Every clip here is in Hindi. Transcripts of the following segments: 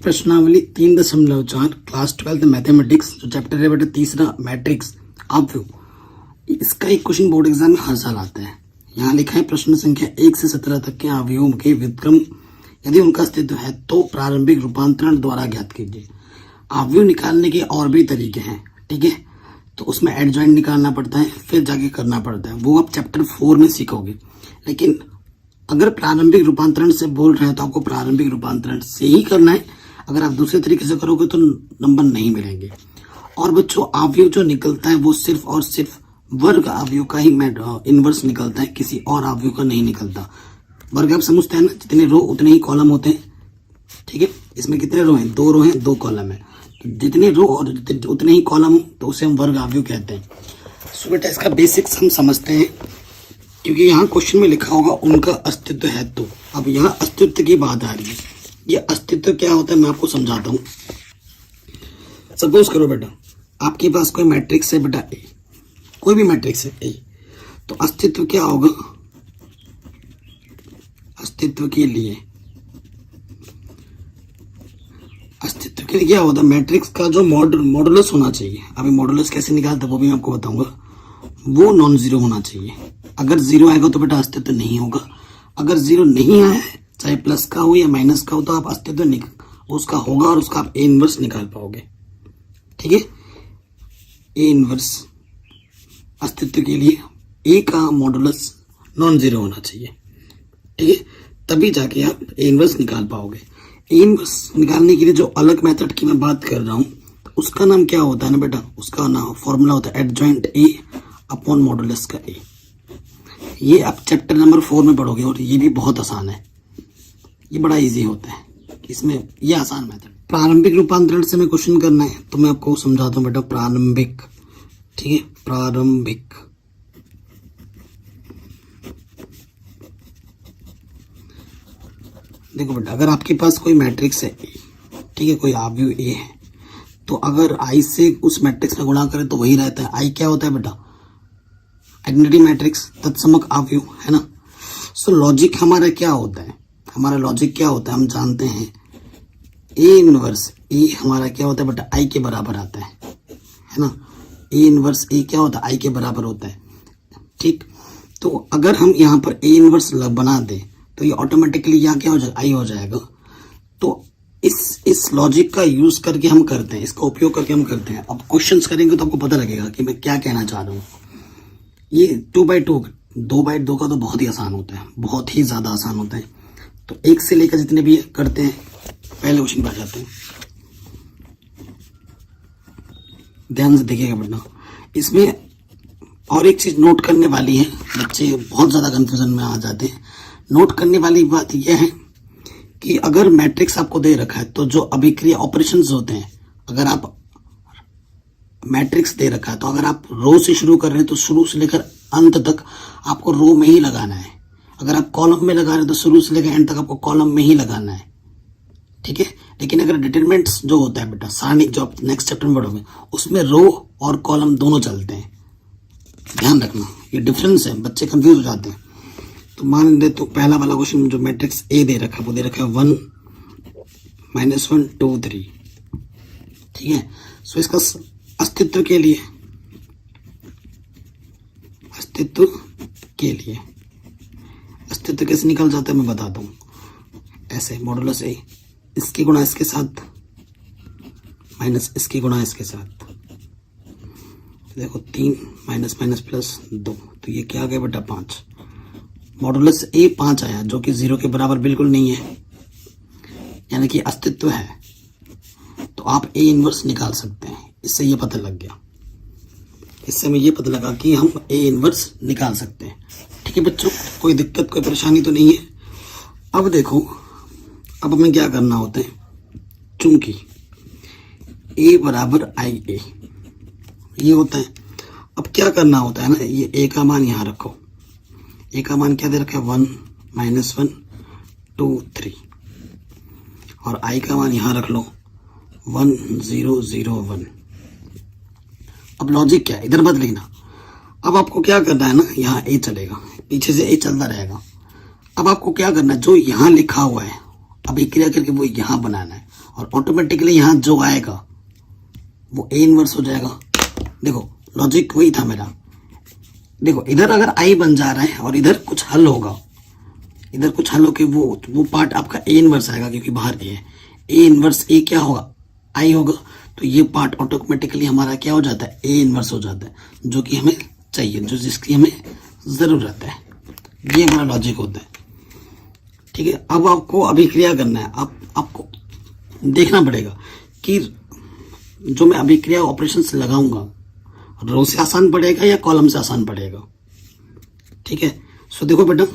प्रश्नावली 3.4 क्लास 12 मैथमेटिक्स जो चैप्टर है बेटा तीसरा मैट्रिक्स आप इसका एक क्वेश्चन बोर्ड एग्जाम में हर साल आता है। यहाँ लिखा है प्रश्न संख्या 1 से 17 तक के अवयवों के व्युत्क्रम यदि उनका अस्तित्व है तो प्रारंभिक रूपांतरण द्वारा ज्ञात कीजिए। अवयव निकालने के और भी तरीके हैं, ठीक है, तो उसमें एडजॉइंट निकालना पड़ता है, फिर जाके करना पड़ता है, वो आप चैप्टर 4 में सीखोगे। लेकिन अगर प्रारंभिक रूपांतरण से बोल रहे हैं तो आपको प्रारंभिक रूपांतरण से ही करना है। अगर आप दूसरे तरीके से करोगे तो नंबर नहीं मिलेंगे। और बच्चों अवयव जो निकलता है वो सिर्फ और सिर्फ वर्ग अवयव का ही इनवर्स निकलता है, किसी और अवयव का नहीं निकलता। वर्ग आप समझते हैं ना, जितने रो उतने ही कॉलम होते हैं, ठीक है। इसमें कितने रो हैं? 2 रो हैं, 2 कॉलम है, तो जितने रो और उतने ही कॉलम हो तो उसे हम वर्ग अवयव कहते हैं। सो बेटा इसका बेसिक्स हम समझते हैं, क्योंकि यहाँ क्वेश्चन में लिखा होगा उनका अस्तित्व है तो। अब यहाँ अस्तित्व की बात आ रही है, ये अस्तित्व क्या होता है मैं आपको समझाता हूँ। सपोज करो बेटा आपके पास कोई मैट्रिक्स है बेटा ए, कोई भी मैट्रिक्स है ए, तो अस्तित्व क्या होगा? अस्तित्व के लिए क्या होता है? मैट्रिक्स का जो मॉडुलस होना चाहिए। अभी मॉडुलस कैसे निकालते वो भी मैं आपको बताऊंगा। वो नॉन जीरो होना चाहिए। अगर जीरो आएगा तो बेटा अस्तित्व नहीं होगा। अगर जीरो नहीं आया है, चाहे प्लस का हो या माइनस का हो, तो आप अस्तित्व उसका होगा और उसका आप ए इनवर्स निकाल पाओगे, ठीक है। ए इनवर्स अस्तित्व के लिए ए का मॉडुलस नॉन जीरो होना चाहिए, ठीक है, तभी जाके आप ए इनवर्स निकाल पाओगे। ए इनवर्स निकालने के लिए जो अलग मेथड की मैं बात कर रहा हूं उसका नाम क्या होता है ना बेटा, उसका नाम फॉर्मूला होता है एडजॉइंट ए अपॉन मॉडुलस का ए। ये आप चैप्टर नंबर 4 में पढ़ोगे और ये भी बहुत आसान है, ये बड़ा इजी होता है, इसमें ये आसान मेथड। प्रारंभिक रूपांतरण से मैं क्वेश्चन करना है तो मैं आपको समझाता हूँ बेटा। प्रारंभिक, ठीक है, प्रारंभिक देखो बेटा, अगर आपके पास कोई मैट्रिक्स है, ठीक है, कोई अवयव ए है, तो अगर आई से उस मैट्रिक्स में गुणा करें तो वही रहता है। आई क्या होता है बेटा? आइडेंटिटी मैट्रिक्स, तत्समक अवयव, है ना। सो लॉजिक हमारा क्या होता है? हमारा लॉजिक क्या होता है हम जानते हैं। ए इनवर्स ए हमारा क्या होता है बेटा? आई के बराबर आता है ना। ए इनवर्स ए क्या होता है? आई के बराबर होता है, ठीक। तो अगर हम यहाँ पर ए इनवर्स बना दें तो ये ऑटोमेटिकली यहाँ क्या हो जाएगा? आई हो जाएगा। तो इस लॉजिक का यूज करके हम करते हैं, इसका उपयोग करके हम करते हैं। अब क्वेश्चंस करेंगे तो आपको पता लगेगा कि मैं क्या कहना चाह रहा हूँ। ये 2/2 2/2 का तो बहुत ही आसान होता है, बहुत ही ज्यादा आसान होता है। तो 1 से लेकर जितने भी करते हैं, पहले क्वेश्चन पर जाते हैं, ध्यान से देखिएगा बेटा। इसमें और एक चीज नोट करने वाली है, बच्चे बहुत ज्यादा कंफ्यूजन में आ जाते हैं। नोट करने वाली बात यह है कि अगर मैट्रिक्स आपको दे रखा है तो जो अभिक्रिया ऑपरेशंस होते हैं, अगर आप मैट्रिक्स दे रखा है तो अगर आप रो से शुरू कर रहे हैं तो शुरू से लेकर अंत तक आपको रो में ही लगाना है। अगर आप कॉलम में लगा रहे हैं तो शुरू से लेकर एंड तक आपको कॉलम में ही लगाना है, ठीक है। लेकिन अगर डिटरमिनेंट्स जो होता है बेटा, सारणी जो आप नेक्स्ट चैप्टर में पढ़ोगे, उसमें रो और कॉलम दोनों चलते हैं। ध्यान रखना, ये डिफरेंस है, बच्चे कंफ्यूज हो जाते हैं। तो मान ले तो पहला वाला क्वेश्चन जो मैट्रिक्स ए दे रखा है वो दे रखा है 1 -1 2 3, ठीक है। सो इसका अस्तित्व के लिए अस्तित्व कैसे निकल जाता है मैं बताता हूँ। ऐसे मॉडुलस ए, इसकी गुणा इसके साथ माइनस इसकी गुणा इसके साथ, देखो 3 माइनस माइनस प्लस 2, तो ये क्या आ गया बेटा? 5। मॉडुलस ए 5 आया, जो कि 0 के बराबर बिल्कुल नहीं है, यानी कि अस्तित्व है। तो आप ए इनवर्स निकाल सकते हैं। इससे ये पता लग गया, इससे हमें ये पता लगा कि हम ए इनवर्स निकाल सकते हैं, ठीक है बच्चों। कोई दिक्कत कोई परेशानी तो नहीं है। अब देखो, अब हमें क्या करना होता है, चूंकि ए बराबर आई ए ये होता है। अब क्या करना होता है ना, ये ए का मान यहाँ रखो। ए का मान क्या दे रखा है? 1 -1 2 3, और आई का मान यहाँ रख लो 1 0 0 1। अब लॉजिक क्या है, इधर मत लेना। अब आपको क्या करना है ना, यहाँ ए चलेगा, पीछे से ए चलता रहेगा। अब आपको क्या करना है, जो यहाँ लिखा हुआ है अभिक्रिया करके वो यहाँ बनाना है, और ऑटोमेटिकली यहाँ जो आएगा वो ए इनवर्स हो जाएगा। देखो लॉजिक वही था मेरा। देखो इधर अगर आई बन जा रहा है और इधर कुछ हल होगा, इधर कुछ हल होके वो पार्ट आपका ए इनवर्स आएगा, क्योंकि बाहर ए है। ए इनवर्स ए क्या होगा, आई होगा, तो ये पार्ट ऑटोमेटिकली हमारा क्या हो जाता है, ए इनवर्स हो जाता है, जो कि हमें चाहिए, जो जिसकी हमें जरूरत है। ये हमारा लॉजिक होता है। ठीक है, अब आपको अभिक्रिया करना है। आपको देखना पड़ेगा कि जो मैं अभिक्रिया ऑपरेशन से लगाऊंगा, रो से आसान पड़ेगा या कॉलम से आसान पड़ेगा। ठीक है, सो देखो बेटा,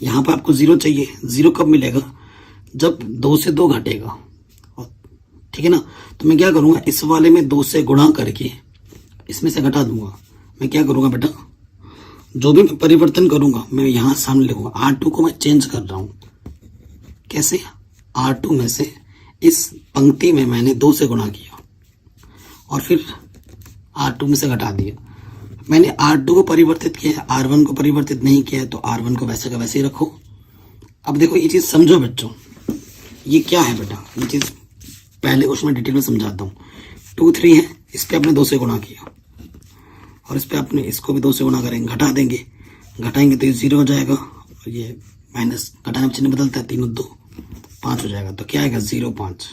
यहाँ पर आपको 0 चाहिए। 0 कब मिलेगा, जब 2 से 2 घटेगा। ठीक है ना, तो मैं क्या करूंगा, इस वाले में 2 से गुणा करके इसमें से घटा दूंगा। मैं क्या करूंगा बेटा, जो भी मैं परिवर्तन करूंगा मैं यहाँ सामने लिखूंगा। R2 को मैं चेंज कर रहा हूँ। कैसे, R2 में से इस पंक्ति में मैंने 2 से गुणा किया और फिर R2 में से घटा दिया। मैंने R2 को परिवर्तित किया है, R1 को परिवर्तित नहीं किया है, तो R1 को वैसे का वैसे ही रखो। अब देखो ये चीज समझो बच्चों, ये क्या है बेटा, ये चीज पहले उसमें डिटेल में समझाता हूँ। 2 3 है, इस पे आपने 2 से गुणा किया और इस पे आपने इसको भी 2 से गुणा करेंगे, घटा देंगे, घटाएंगे तो ये 0 हो जाएगा और ये माइनस, घटाने में चिन्ह बदलता है, 3 और 2 5 हो जाएगा। तो क्या आएगा, 0 5।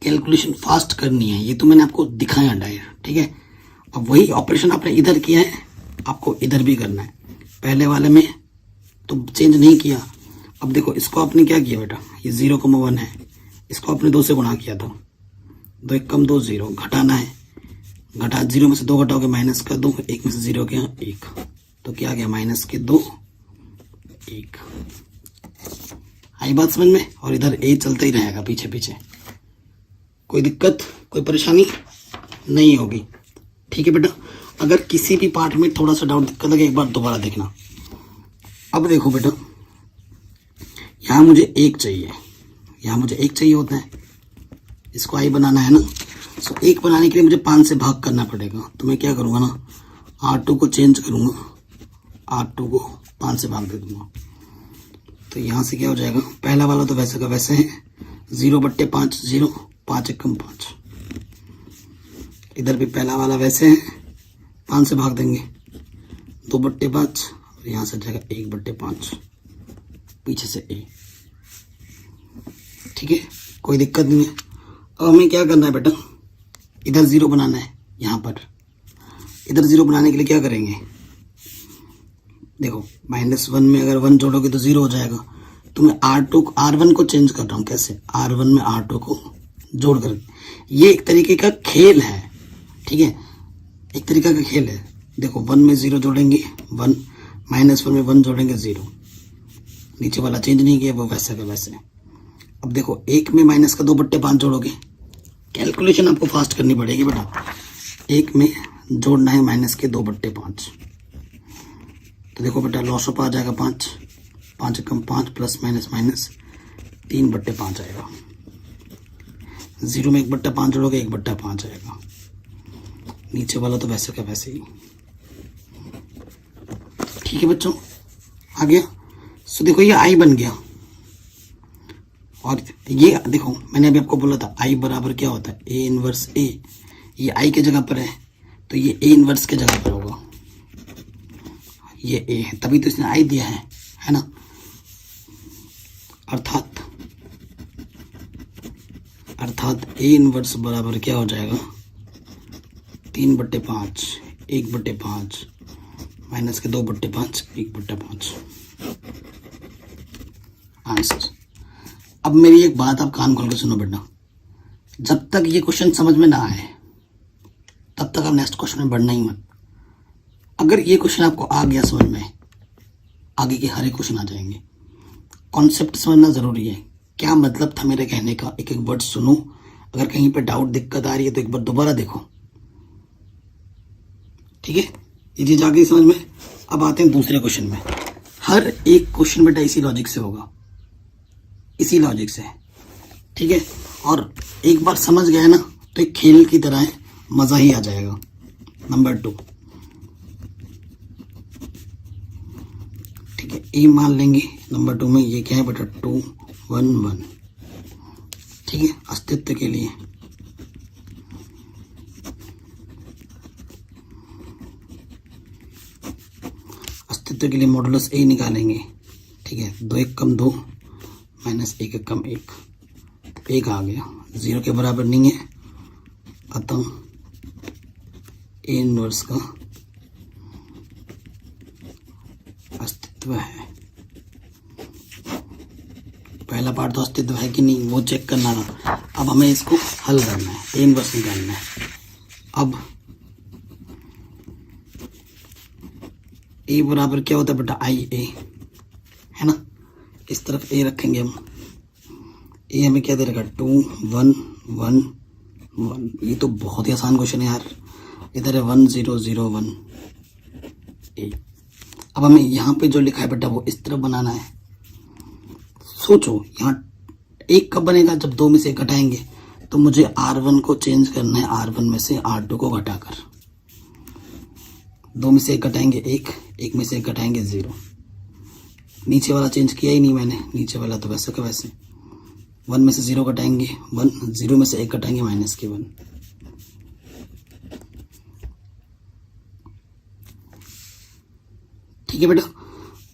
कैलकुलेशन फास्ट करनी है, ये तो मैंने आपको दिखाया डायरेक्ट। ठीक है, अब वही ऑपरेशन आपने इधर किया है, आपको इधर भी करना है। पहले वाले में तो चेंज नहीं किया। अब देखो इसको आपने क्या किया बेटा, ये 0,1 है, इसको आपने 2 से गुणा किया था, 2 1 कम 2 0, घटाना है, घटा 0 में से 2 घटाओगे माइनस का 2, 1 में से 0 गया 1, तो क्या गया माइनस के 2 1। आई बात समझ में, और इधर ए चलता ही रहेगा पीछे पीछे, कोई दिक्कत कोई परेशानी नहीं होगी। ठीक है बेटा, अगर किसी भी पार्ट में थोड़ा सा डाउट दिक्कत लगे एक बार दोबारा देखना। अब देखो बेटा, यहाँ मुझे 1 चाहिए, यहाँ मुझे 1 चाहिए होता है, इसको आई बनाना है ना। सो 1 बनाने के लिए मुझे 5 से भाग करना पड़ेगा। तो मैं क्या करूँगा ना, R2 को चेंज करूँगा, R2 को 5 से भाग दे दूंगा। तो यहाँ से क्या हो जाएगा, पहला वाला तो वैसे का वैसे है, 0/5 0, 5 1 कम 5। इधर भी पहला वाला वैसे है, 5 से भाग देंगे, 2/5 और यहाँ से जाएगा 1/5, पीछे से ए। ठीक है, कोई दिक्कत नहीं है। अब हमें क्या करना है बेटा, इधर 0 बनाना है। यहाँ पर इधर 0 बनाने के लिए क्या करेंगे, देखो -1 में अगर 1 जोड़ोगे तो 0 हो जाएगा। तो मैं R1 को चेंज कर रहा हूँ। कैसे, R1 में R2 को जोड़ कर, ये एक तरीके का खेल है। ठीक है, एक तरीका का खेल है। देखो 1 में 0 जोड़ेंगे 1, -1 में 1 जोड़ेंगे 0, नीचे वाला चेंज नहीं किया, वो वैसे का वैसे। अब देखो 1 में माइनस का 2/5 जोड़ोगे, कैलकुलेशन आपको फास्ट करनी पड़ेगी बेटा। 1 में जोड़ना है माइनस के 2/5, तो देखो बेटा लॉस ऑफ आ जाएगा 5, 5 कम 5 प्लस माइनस माइनस 3/5 आएगा। 0 में 1/5 जोड़ोगे 1/5 आएगा, नीचे वाला तो वैसे का वैसे ही। ठीक है बच्चों, आ गया। सो देखो ये आई बन गया, और ये देखो मैंने अभी आपको बोला था आई बराबर क्या होता है, ए इनवर्स ए। ये आई के जगह पर है तो ये ए इनवर्स के जगह पर होगा, ये ए है, तभी तो इसने आई दिया है ना। अर्थात ए इनवर्स बराबर क्या हो जाएगा, 3/5, 1/5 माइनस के 2/5, 1/5 आंसर। अब मेरी एक बात आप कान खोल के सुनो बेटा, जब तक ये क्वेश्चन समझ में ना आए तब तक आप नेक्स्ट क्वेश्चन में बढ़ना ही मत। अगर ये क्वेश्चन आपको आ गया समझ में, आगे के हर एक क्वेश्चन आ जाएंगे। कॉन्सेप्ट समझना जरूरी है, क्या मतलब था मेरे कहने का, एक एक वर्ड सुनो। अगर कहीं पे डाउट दिक्कत आ रही है तो एक बार दोबारा देखो। ठीक है, ये चीज आ गई समझ में। अब आते हैं दूसरे क्वेश्चन में। हर एक क्वेश्चन बेटा इसी लॉजिक से होगा, इसी लॉजिक से। ठीक है, और एक बार समझ गए ना तो एक खेल की तरह है, मजा ही आ जाएगा। नंबर 2, ठीक है, ए मान लेंगे। नंबर 2 में ये क्या है बेटा, 2 1 1। ठीक है, अस्तित्व के लिए। अस्तित्व के लिए मॉडुलस ए निकालेंगे। ठीक है, 2 1 कम 2 माइनस 1 1 कम 1, तो 1 आ गया, 0 के बराबर नहीं है, अतः ए इनवर्स का अस्तित्व है। पहला पार्ट तो अस्तित्व है कि नहीं वो चेक करना था, अब हमें इसको हल करना है, ए इनवर्स निकालना है। अब ए बराबर क्या होता है बेटा, आई ए, है ना, इस तरफ ए रखेंगे हम, ए हमें क्या दे रखा, 2 1 1 1, ये तो बहुत ही आसान क्वेश्चन है यार, इधर है 1 0 0 1 ए। अब हमें यहाँ पे जो लिखा है बेटा वो इस तरफ बनाना है। सोचो यहाँ 1 कब बनेगा, जब 2 में से 1 घटाएंगे, तो मुझे R1 को चेंज करना है R1 में से R2 को घटाकर। 2 में से 1 घटाएंगे 1, 1 में से 1 घटाएंगे 0। नीचे वाला चेंज किया ही नहीं मैंने, नीचे वाला तो वैसे का वैसे। 1 में से 0 घटाएंगे 1, 0 में से 1 घटाएंगे -1। ठीक है बेटा,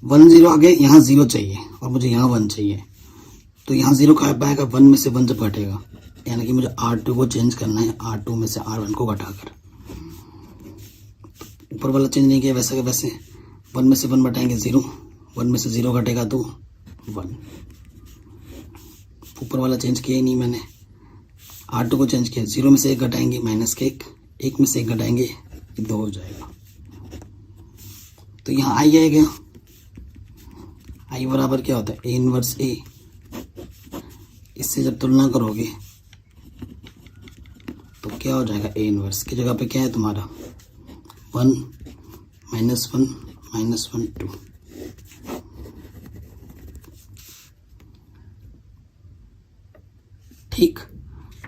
1 0 आ गए, यहाँ 0 चाहिए और मुझे यहाँ 1 चाहिए, तो यहाँ 0 कहाँ आएगा, 1 में से 1 जब घटेगा, यानी कि मुझे R2 को चेंज करना है R2 में से R1 को घटाकर। ऊपर वाला चेंज नहीं किया, वैसे का वैसे। 1 में से 1 घटाएंगे 0, 1 में से 0 घटेगा तो 1। ऊपर वाला चेंज किया ही नहीं मैंने, R2 को चेंज किया, 0 में से 1 घटाएंगे -1, 1 में से 1 घटाएंगे 2 हो जाएगा। तो यहाँ आई आएगा, आई बराबर क्या होता है, ए इनवर्स ए। इससे जब तुलना करोगे तो क्या हो जाएगा, ए इनवर्स की जगह पे क्या है तुम्हारा 1 -1 -1 2। ठीक,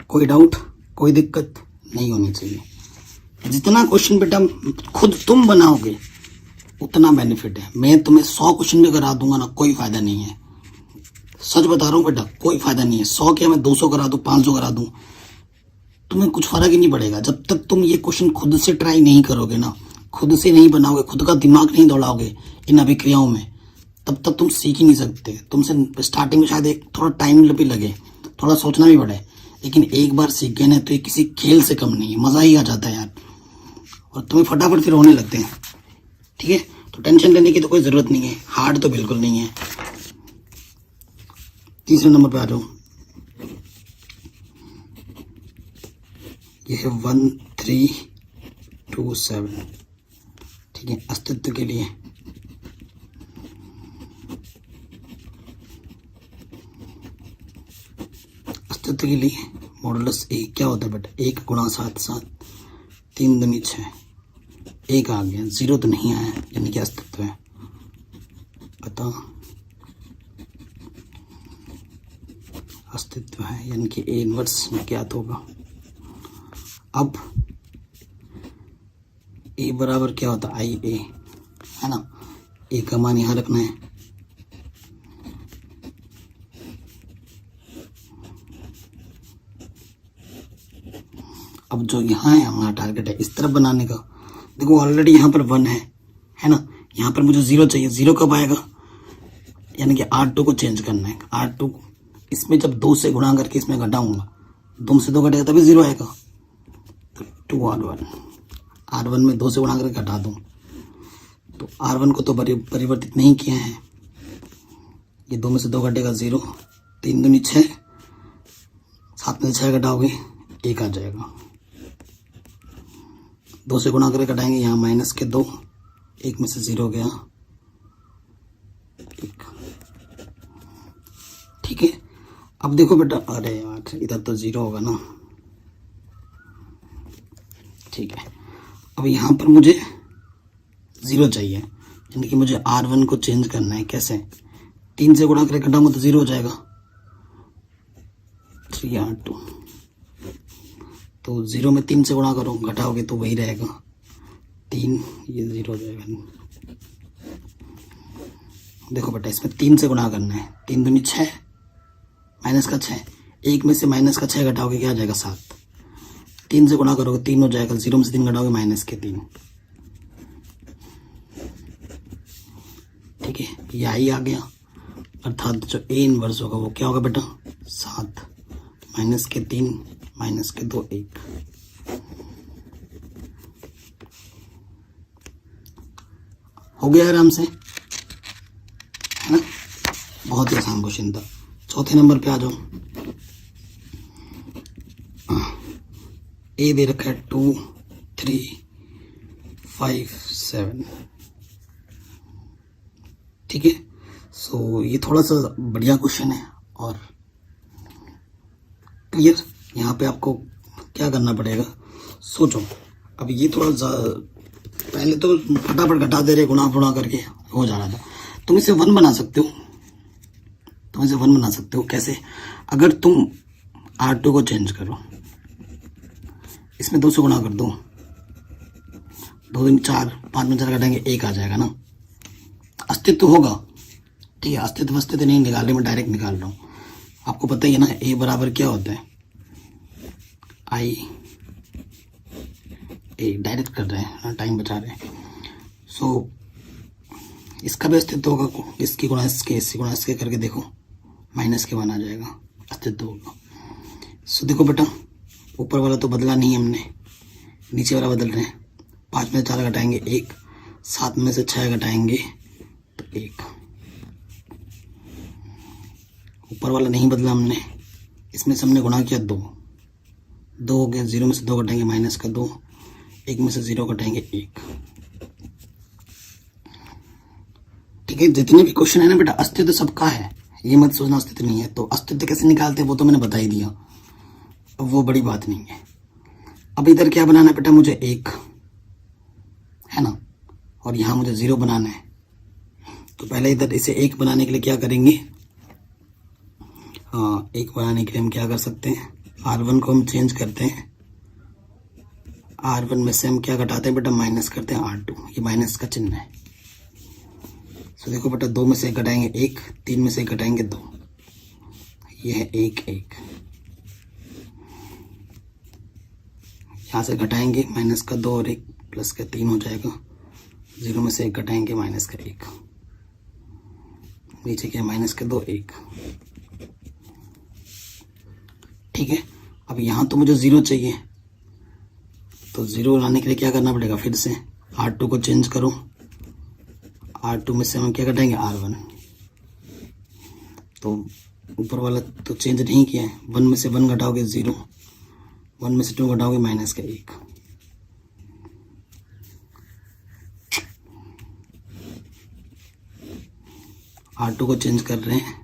कोई डाउट, कोई दिक्कत नहीं होनी चाहिए। जितना क्वेश्चन बेटा खुद तुम बनाओगे उतना बेनिफिट है। मैं तुम्हें 100 क्वेश्चन भी करा दूंगा ना, कोई फायदा नहीं है, सच बता रहा हूँ बेटा, कोई फायदा नहीं है। 100 क्या मैं 200 करा दूं, 500 करा दूं, तुम्हें कुछ फर्क ही नहीं पड़ेगा। जब तक तुम ये क्वेश्चन खुद से ट्राई नहीं करोगे ना, खुद से नहीं बनाओगे, खुद का दिमाग नहीं दौड़ाओगे इन अभिक्रियाओं में, तब तक तुम सीख ही नहीं सकते। तुमसे स्टार्टिंग में शायद एक थोड़ा टाइम भी लगे, थोड़ा सोचना भी पड़े, लेकिन एक बार सीख गए ना तो ये किसी खेल से कम नहीं है, मजा ही आ जाता है यार, और तुम्हें फटाफट फिर होने लगते हैं। ठीक है, तो टेंशन लेने की तो कोई जरूरत नहीं है, हार्ड तो बिल्कुल नहीं है। तीसरे नंबर पे आ जाओ, ये है 1 3 2 7। ठीक है, अस्तित्व के लिए मॉडुलस ए क्या होता है बेटा, 1 गुणा 7 7, 3 दूनी 6, 1 आ गया, 0 तो नहीं आया, यानी कि अस्तित्व है। अतः अस्तित्व है, यानी कि ए इनवर्स में ज्ञात होगा। अब ए बराबर क्या होता है, आई ए, है ना, ए का मान यहाँ रखना है। अब जो यहाँ है हमारा टारगेट है इस तरफ बनाने का। देखो ऑलरेडी यहाँ पर 1 है ना, यहाँ पर मुझे 0 चाहिए, 0 कब आएगा, यानी कि R2 को चेंज करना है। R2 इसमें जब 2 से गुणा करके इसमें घटाऊंगा, 2 से 2 घटेगा तभी 0 आएगा, तो 2R1, R1 में 2 से गुणा करके घटा दूँ, तो R1 को तो परिवर्तित नहीं किया है, ये 2 में से 2 घटेगा 0, 3 दूनी 6, 7 में 6 घटाओगे 1 आ जाएगा, 2 से गुणा करके घटाएंगे, यहाँ माइनस के 2, 1 में से 0 गया 1। ठीक है, अब देखो बेटा, अरे यार इधर तो 0 होगा ना, ठीक है। अब यहाँ पर मुझे 0 चाहिए, यानी कि मुझे R1 को चेंज करना है। कैसे, 3 से गुणा करके घटाऊंगा तो 0 हो जाएगा, 3R2, तो 0 में 3 से गुणा करो, घटाओगे तो वही रहेगा 3, ये 0 हो जाएगा। देखो बेटा इसमें 3 से गुणा करना है, 3 दूनी 6, माइनस का 6, एक में से माइनस का 6 घटाओगे क्या आ जाएगा 7, 3 से गुणा करोगे 3 हो जाएगा, 0 में से 3 घटाओगे माइनस के 3। ठीक है, ये आई आ गया, अर्थात जो ए इनवर्स होगा वो क्या होगा बेटा 7 माइनस के 3 माइनस के 2 1। हो गया आराम से, है ना, बहुत ही आसान क्वेश्चन था। चौथे नंबर पे आ जाओ। ए दे रखा है 2 3 5 7। ठीक है, सो ये थोड़ा सा बढ़िया क्वेश्चन है और क्लियर। यहाँ पे आपको क्या करना पड़ेगा, सोचो। अब ये थोड़ा पहले तो फटाफट घटा दे रहे, गुणा फुणा करके हो जा रहा था। तुम इसे 1 बना सकते हो, तुम इसे 1 बना सकते हो। कैसे, अगर तुम R2 को चेंज करो, इसमें 2 से गुणा कर दो, 2 दिन 4, 5 में 4 घटाएंगे 1 आ जाएगा ना, अस्तित्व होगा। ठीक है, अस्तित्व नहीं निकाल, मैं डायरेक्ट निकाल रहा हूँ। आपको पता ही है ना ए बराबर क्या होता है, आई ए, डायरेक्ट कर रहे हैं, टाइम बचा रहे हैं। सो इसका भी अस्तित्व होगा, इसकी गुणा इसके, इसकी गुणा इसके करके देखो, माइनस के 1 आ जाएगा, अस्तित्व होगा। सो देखो बेटा, ऊपर वाला तो बदला नहीं हमने, नीचे वाला बदल रहे हैं। 5 में 4 घटाएंगे 1, 7 में से 6 घटाएंगे तो 1। ऊपर वाला नहीं बदला हमने, इसमें से हमने गुणा किया 2 हो गया, 0 में से 2 घटाएंगे माइनस का 2, 1 में से 0 घटाएंगे 1। ठीक है, जितने भी क्वेश्चन है ना बेटा, अस्तित्व सबका है, ये मत सोचना अस्तित्व नहीं है। तो अस्तित्व कैसे निकालते हैं वो तो मैंने बता ही दिया, अब वो बड़ी बात नहीं है। अब इधर क्या बनाना है बेटा, मुझे 1 है ना, और यहाँ मुझे 0 बनाना है। तो पहले इधर इसे 1 बनाने के लिए क्या करेंगे, हाँ 1 बनाने के लिए हम क्या कर सकते हैं, R1 को हम चेंज करते हैं, R1 में से हम क्या घटाते हैं बेटा, माइनस करते हैं R2, ये माइनस का चिन्ह है। तो देखो बेटा, 2 में से 1 घटाएंगे 1, 3 में से 1 घटाएंगे 2, ये है 1 1। यहाँ से घटाएंगे माइनस का 2 और 1 प्लस का 3 हो जाएगा, 0 में से 1 घटाएंगे माइनस का 1, नीचे क्या माइनस का 2 1। ठीक है, अब यहाँ तो मुझे 0 चाहिए, तो 0 लाने के लिए क्या करना पड़ेगा, फिर से R2 को चेंज करो, R2 में से हम क्या घटाएंगे R1। तो ऊपर वाला तो चेंज नहीं किया है, 1 में से 1 घटाओगे 0, 1 में से 2 घटाओगे माइनस का 1। R2 को चेंज कर रहे हैं,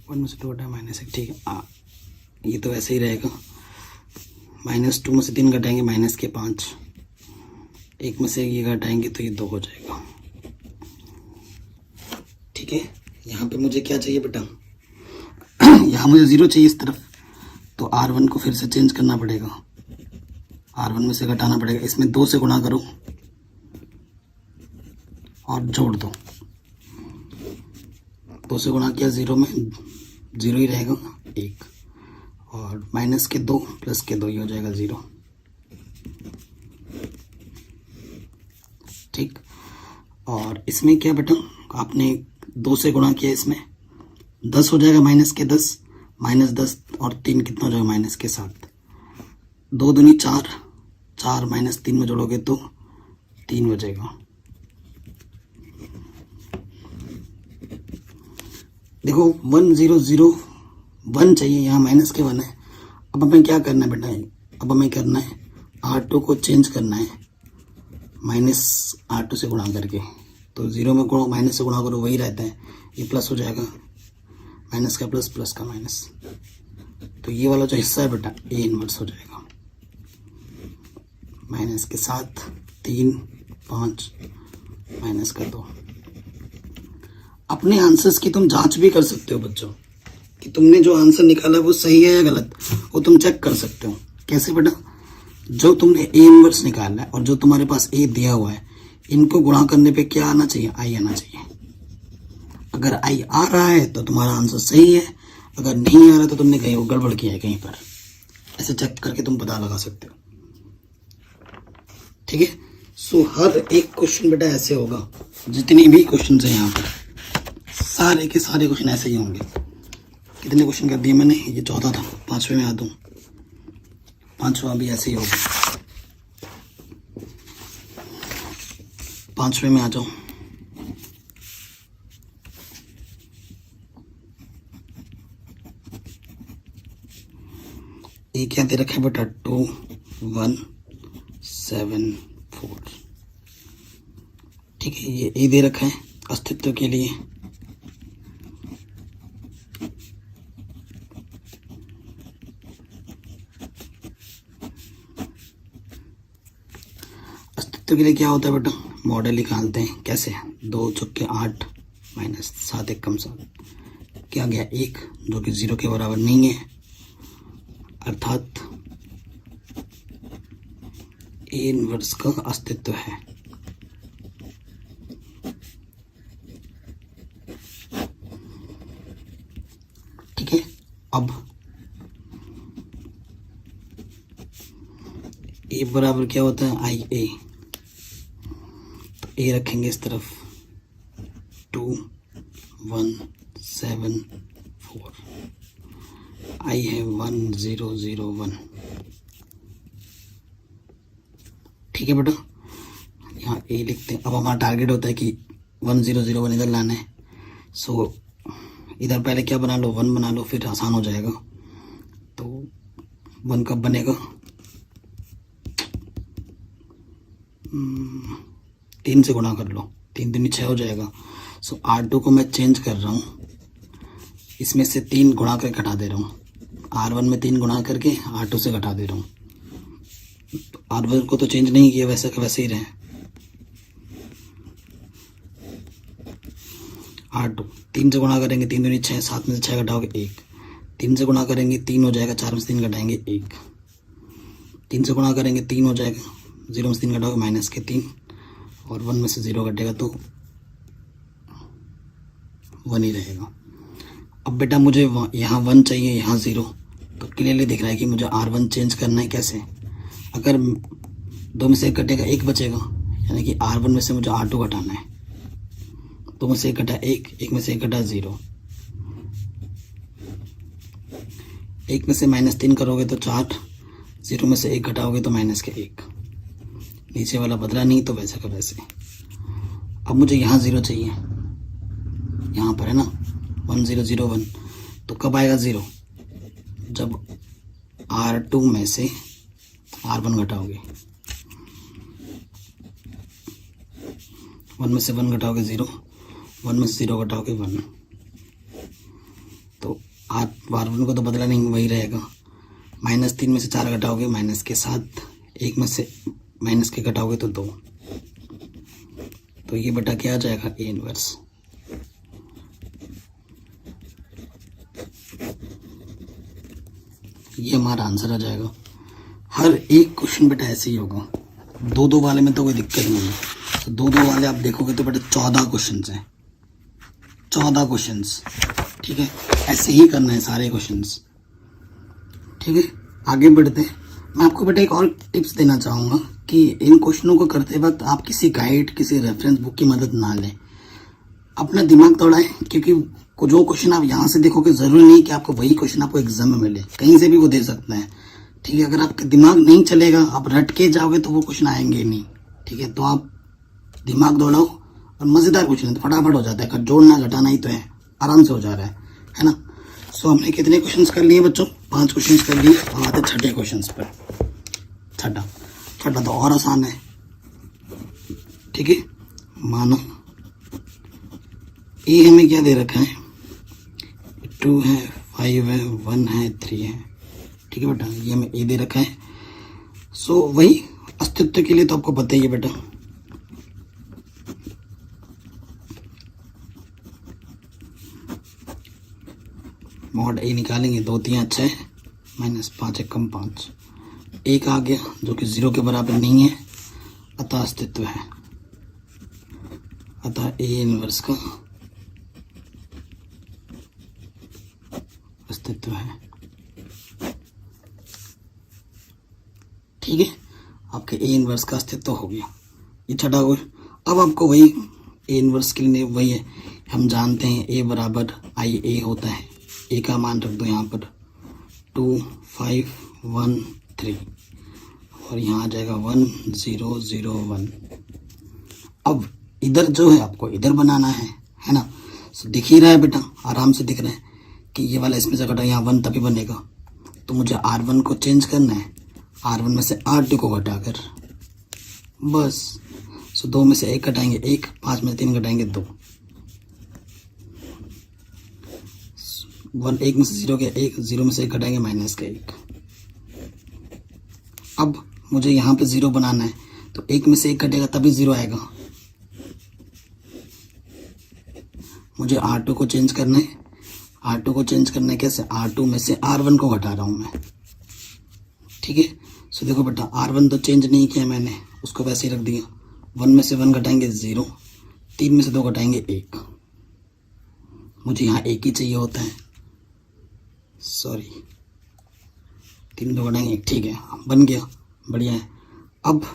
1 में से 2 घटाए माइनस 1। ठीक है, ये तो ऐसे ही रहेगा, -2 में से 3 घटाएंगे माइनस के 5, 1 में से ये घटाएंगे तो ये 2 हो जाएगा। ठीक है, यहाँ पे मुझे क्या चाहिए बेटा, यहाँ मुझे 0 चाहिए इस तरफ, तो R1 को फिर से चेंज करना पड़ेगा, R1 में से घटाना पड़ेगा, इसमें 2 से गुणा करो और जोड़ दो, 2 से गुणा किया 0 में 0 ही रहेगा 1, और माइनस के 2 प्लस के 2 ही हो जाएगा 0। ठीक, और इसमें क्या बेटा, आपने 2 से गुणा किया, इसमें 10 हो जाएगा, माइनस के 10, -10 और 3 कितना हो जाएगा माइनस के 7, 2 दूनी 4, 4 माइनस 3 में जोड़ोगे तो 3 बचेगा। देखो 1 0 0 1 चाहिए, यहाँ माइनस के 1 है। अब हमें क्या करना है बेटा, अब हमें करना है R2 को चेंज करना है, माइनस R2 से गुणा करके। तो 0 में गुणो माइनस से गुणा करो वही रहता है, ये प्लस हो जाएगा, माइनस का प्लस, प्लस का माइनस। तो ये वाला जो हिस्सा है बेटा ए इनवर्स हो जाएगा, माइनस के 7 3 5 माइनस का 2। अपने आंसर्स की तुम जांच भी कर सकते हो बच्चों, कि तुमने जो आंसर निकाला वो सही है या गलत, वो तुम चेक कर सकते हो। कैसे बेटा, जो तुमने ए इनवर्स निकाला है और जो तुम्हारे पास ए दिया हुआ है, इनको गुणा करने पे क्या आना चाहिए, आई आना चाहिए। अगर आई आ रहा है तो तुम्हारा आंसर सही है, अगर नहीं आ रहा तो तुमने कहीं गड़बड़ किया है कहीं पर। ऐसे चेक करके तुम पता लगा सकते हो, ठीक है। सो हर एक क्वेश्चन बेटा ऐसे होगा, जितने भी क्वेश्चन है यहाँ पर सारे के सारे क्वेश्चन ऐसे ही होंगे। कितने क्वेश्चन कर दिए मैंने, ये 14 था, 5वें में आता हूँ, 5वां भी ऐसे ही होगा। 5वें में आ जाओ। ये क्या दे रखा है बेटा, 2 1 7 4, ठीक है। ये दे रखा है अस्तित्व के लिए, अस्तित्व के लिए क्या होता है बेटा, मॉडल निकालते हैं कैसे, 2 चौके 8 माइनस 7 1 कम 7, क्या गया 1 जो कि 0 के बराबर नहीं है, अर्थात ए इनवर्स का अस्तित्व है। ठीक है, अब ए बराबर क्या होता है, आई ए, तो ए रखेंगे इस तरफ, 2 1 7 4, आई है 1 0 0 1, ठीक है बेटा। यहाँ ए लिखते हैं। अब हमारा टारगेट होता है कि 1 0 0 1 इधर लाना है। सो इधर पहले क्या बना लो, 1 बना लो, फिर आसान हो जाएगा। तो 1 कब बनेगा, 3 से गुणा कर लो, 3 दूनी 6 हो जाएगा। सो R2 को मैं चेंज कर रहा हूँ, इसमें से 3 गुणा करके घटा दे रहा हूँ। R1 में 3 गुणा करके R2 से घटा दे रहा हूँ। तो R1 को तो चेंज नहीं किया, वैसे का वैसे ही रहे। R2 3 से गुणा करेंगे, 3 दूनी 6, 7 में से 6 घटाओगे 1, 3 से गुणा करेंगे 3 हो जाएगा, 4 में से 3 घटाएंगे 1, 3 से गुणा करेंगे 3 हो जाएगा, 0 में से 3 घटाओगे माइनस के 3, और 1 में से 0 घटेगा तो 1 ही रहेगा। अब बेटा मुझे यहाँ 1 चाहिए, यहाँ 0, तो क्लियरली दिख रहा है कि मुझे R1 चेंज करना है। कैसे, अगर 2 में से 1 घटेगा 1 बचेगा, यानी कि R1 में से मुझे R2 घटाना है। 2 में से 1 घटा 1, 1 में से 1 घटा 0, 1 में से -3 करोगे तो 4, 0 में से 1 घटाओगे तो माइनस के 1, नीचे वाला बदला नहीं तो वैसे का वैसे। अब मुझे यहाँ 0 चाहिए, यहाँ पर है ना 1 0 0 1, तो कब आएगा 0, जब R2 में से R1 घटाओगे, 1 में से 1 घटाओगे 0, 1 में से 0 घटाओगे 1, तो R1 को तो बदला नहीं, वही रहेगा। -3 में से 4 घटाओगे माइनस के 7, 1 में से माइनस के घटाओगे तो 2, तो ये बेटा क्या आ जाएगा, ए इनवर्स। ये हमारा आंसर आ जाएगा। हर एक क्वेश्चन बेटा ऐसे ही होगा। 2-2 वाले में तो कोई दिक्कत नहीं है, तो 2-2 वाले आप देखोगे तो बेटा 14 क्वेश्चन हैं, 14 क्वेश्चन, ठीक है। ऐसे ही करना है सारे क्वेश्चन, ठीक है। आगे बढ़ते हैं। मैं आपको बेटा एक और टिप्स देना चाहूँगा कि इन क्वेश्चनों को करते वक्त आप किसी गाइड, किसी रेफरेंस बुक की मदद ना लें, अपना दिमाग दौड़ाएं, क्योंकि जो क्वेश्चन आप यहाँ से देखोगे ज़रूरी नहीं कि आपको वही क्वेश्चन आपको एग्जाम में मिले, कहीं से भी वो दे सकते हैं, ठीक है। अगर आपका दिमाग नहीं चलेगा, आप रट के जाओगे तो वो क्वेश्चन आएंगे नहीं, ठीक है। तो आप दिमाग दौड़ाओ, और मज़ेदार क्वेश्चन है तो फटाफट हो जाता है, जोड़ना घटाना ही तो है, आराम से हो जा रहा है ना। सो हमने कितने क्वेश्चंस कर लिए बच्चों, 5 क्वेश्चंस कर लिए। और आते छठे क्वेश्चंस पर। छठा तो और आसान है, ठीक है। मानो ए हमें क्या दे रखा है, 2 है, 5 है, 1 है, 3 है, ठीक है बेटा। ये हमें ए दे रखा है। सो वही अस्तित्व के लिए तो आपको पता ही है बेटा, मॉड ए निकालेंगे, 2 3 6 -5 1 कम 5, 1 आ गया जो कि 0 के बराबर नहीं है, अतः अस्तित्व है, अतः ए इनवर्स का अस्तित्व है। ठीक है, आपके ए इनवर्स का अस्तित्व हो गया। ये छठा हो। अब आपको वही ए इनवर्स के लिए वही है, हम जानते हैं ए बराबर आई ए होता है। ए का मान रख दो यहाँ पर 2 5 1 3 और यहाँ आ जाएगा 1 0 0 1। अब इधर जो है आपको इधर बनाना है ना। सो दिख ही रहा है बेटा, आराम से दिख रहा है कि ये वाला इसमें से घटा, यहाँ 1 तभी बनेगा। तो मुझे R1 को चेंज करना है, R1 में से R2 को घटाकर, बस। सो 2 में से 1 घटाएंगे 1, 5 में से 3 घटाएंगे 2, 1 में से 0 के 1, 0 में से 1 घटाएंगे माइनस का 1। अब मुझे यहाँ पे 0 बनाना है, तो 1 में से 1 घटेगा तभी 0 आएगा। मुझे R2 को चेंज करना है। R2 को चेंज करना है कैसे, R2 में से R1 को घटा रहा हूँ मैं। ठीक है, सो देखो बेटा, R1 तो चेंज नहीं किया मैंने, उसको वैसे ही रख दिया। 1 में से 1 घटाएंगे 0, 3 में से 2 घटाएंगे 1। मुझे यहाँ 1 ही चाहिए होता है, सॉरी, 3 में 2 घटाएंगे 1। ठीक है, बन गया, बढ़िया है। अब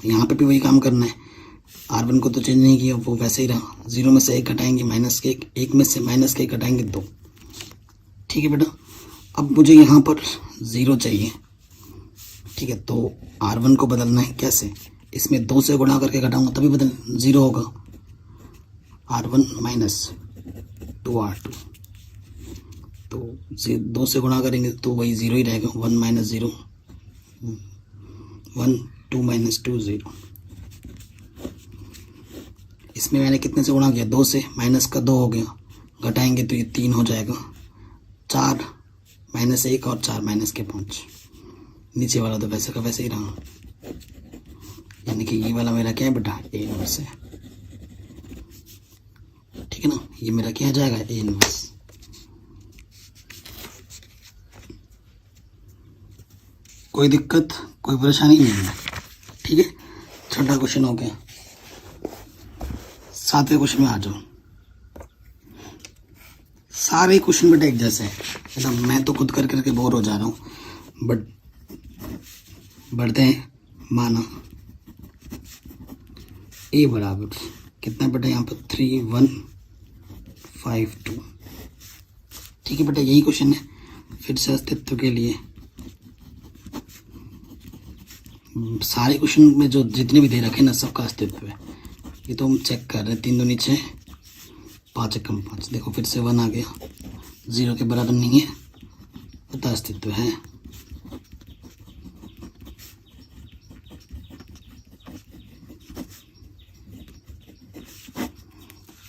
यहाँ पे भी वही काम करना है। R1 को तो चेंज नहीं किया, वो वैसे ही रहा। 0 में से 1 घटाएंगे माइनस के 1, 1 में से माइनस के 1 घटाएंगे 2। ठीक है बेटा, अब मुझे यहाँ पर 0 चाहिए। ठीक है, तो R1 को बदलना है कैसे, इसमें 2 से गुणा करके घटाऊंगा तभी बदल 0 होगा। R1 माइनस 2R2, तो 2 से गुणा करेंगे तो वही 0 ही रहेगा। 1 माइनस 0 1, 2 माइनस 2 0। इसमें मैंने कितने से गुणा किया, 2 से, माइनस का 2 हो गया, घटाएंगे तो ये 3 हो जाएगा। 4 माइनस 1 और 4 माइनस के 5। नीचे वाला तो वैसे का वैसे ही रहा, यानी कि ये वाला मेरा क्या है बेटा, ए इनवर्स है। ठीक है ना, ये मेरा क्या आ जाएगा, ए इनवर्स। कोई दिक्कत, कोई परेशानी नहीं है। ठीक है, छठा क्वेश्चन हो गया। 7वें क्वेश्चन में आ जाओ। सारे क्वेश्चन बेटा एक जैसे हैं, मतलब मैं तो खुद कर करके बोर हो जा रहा हूँ, बट बढ़ते हैं। माना ए बराबर कितना बेटा, यहाँ पर 3 1 5 2। ठीक है बेटा, यही क्वेश्चन है। फिर से अस्तित्व के लिए सारे क्वेश्चन में जो जितने भी दे रखे ना, सबका अस्तित्व है। ये तो हम चेक कर रहे हैं। 3 2 6, 5 1 5। देखो फिर से 1 आ गया, 0 के बराबर नहीं है, पता अस्तित्व है।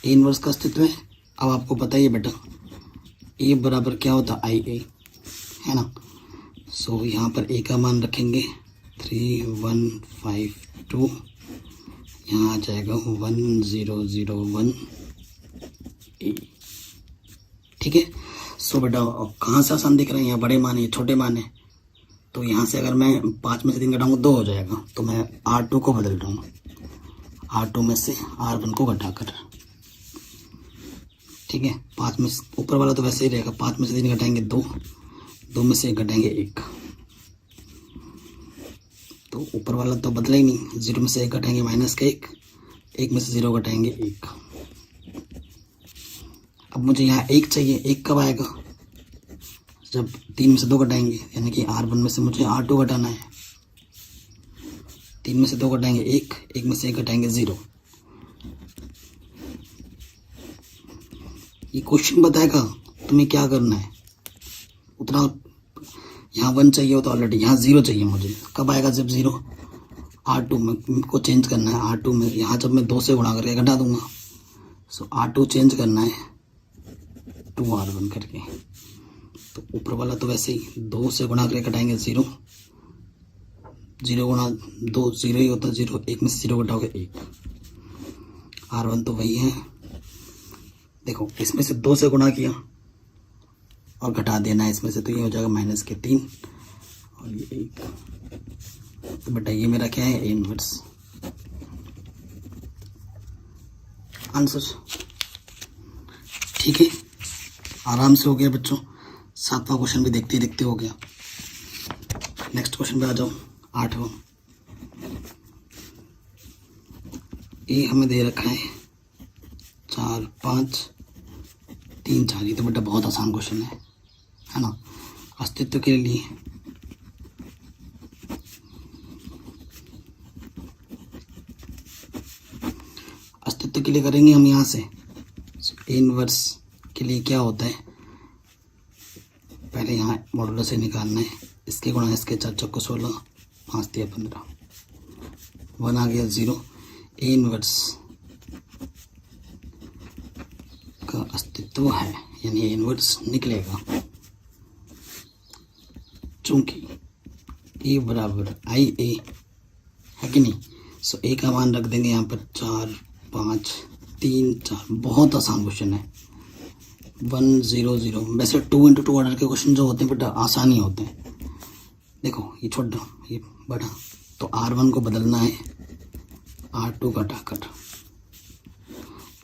ए इनवर्स का अस्तित्व है। अब आपको पता ही है बेटा, ए बराबर क्या होता है, आई ए, है ना। सो यहाँ पर ए का मान रखेंगे 3 1 5 2, यहाँ आ जाएगा 1 0 0 1 ए। ठीक है, सो बेटा कहाँ से आसान दिख रहे हैं, यहाँ बड़े मान है, छोटे मान है। तो यहाँ से अगर मैं 5 में से 3 घटाऊंगा 2 हो जाएगा, तो मैं R2 को बदल रहा हूँ, R2 में से R1 को घटाकर। ठीक है, 5 में से ऊपर वाला तो वैसे ही रहेगा, 5 में से 3 घटाएंगे 2, 2 में से 1 घटाएंगे 1, तो ऊपर वाला तो बदला ही नहीं। 0 में से 1 घटाएंगे माइनस का 1, 1 में से 0 घटाएंगे 1। अब मुझे यहाँ 1 चाहिए। 1 कब आएगा, जब 3 में से 2 घटाएंगे, यानी कि R1 में से मुझे R2 घटाना है। 3 में से 2 घटाएंगे 1, 1 में से 1 घटाएंगे 0। ये क्वेश्चन बताएगा तुम्हें क्या करना है। उतना यहाँ 1 चाहिए हो तो ऑलरेडी यहाँ 0 चाहिए मुझे। कब आएगा, जब 0 R2 में को चेंज करना है। R2 में यहाँ जब मैं 2 से गुणा करके घटा दूंगा, सो R2 चेंज करना है 2R1 करके। तो ऊपर वाला तो वैसे ही 2 से गुणा करके घटाएंगे 0, 0 गुणा 2 0 ही होता है 0, 1 में से 0 घटाओगे 1। R1 तो वही है। देखो इसमें से 2 से गुणा किया और घटा देना है इसमें से, तो ये हो जाएगा माइनस के 3 और ये 1। तो बेटा ये मेरा क्या है, ए इनवर्स। आंसर ठीक है, आराम से हो गया बच्चों। 7वां क्वेश्चन भी देखते ही देखते हो गया। नेक्स्ट क्वेश्चन पे आ जाओ, 8वां। ये हमें दे रखा है 4 5 3 4। ये तो बेटा बहुत आसान क्वेश्चन है ना। अस्तित्व के लिए करेंगे हम यहाँ से। इनवर्स के लिए क्या होता है, पहले यहाँ मॉडुलस से निकालना है। इसके गुणा इसके 4 चौको 16, 5 दिया 15, 1 आ गया 0। ए इनवर्स का अस्तित्व है, यानी ए इनवर्स निकलेगा। चूंकि ए बराबर आई ए है कि नहीं, सो ए का मान रख देंगे यहाँ पर 4 5 3 4। बहुत आसान क्वेश्चन है। 1 0 0। वैसे 2 × 2 ऑर्डर के क्वेश्चन जो होते हैं बेटा आसान ही होते हैं। देखो ये छोटा ये बड़ा, तो R1 को बदलना है R2 घटाकर।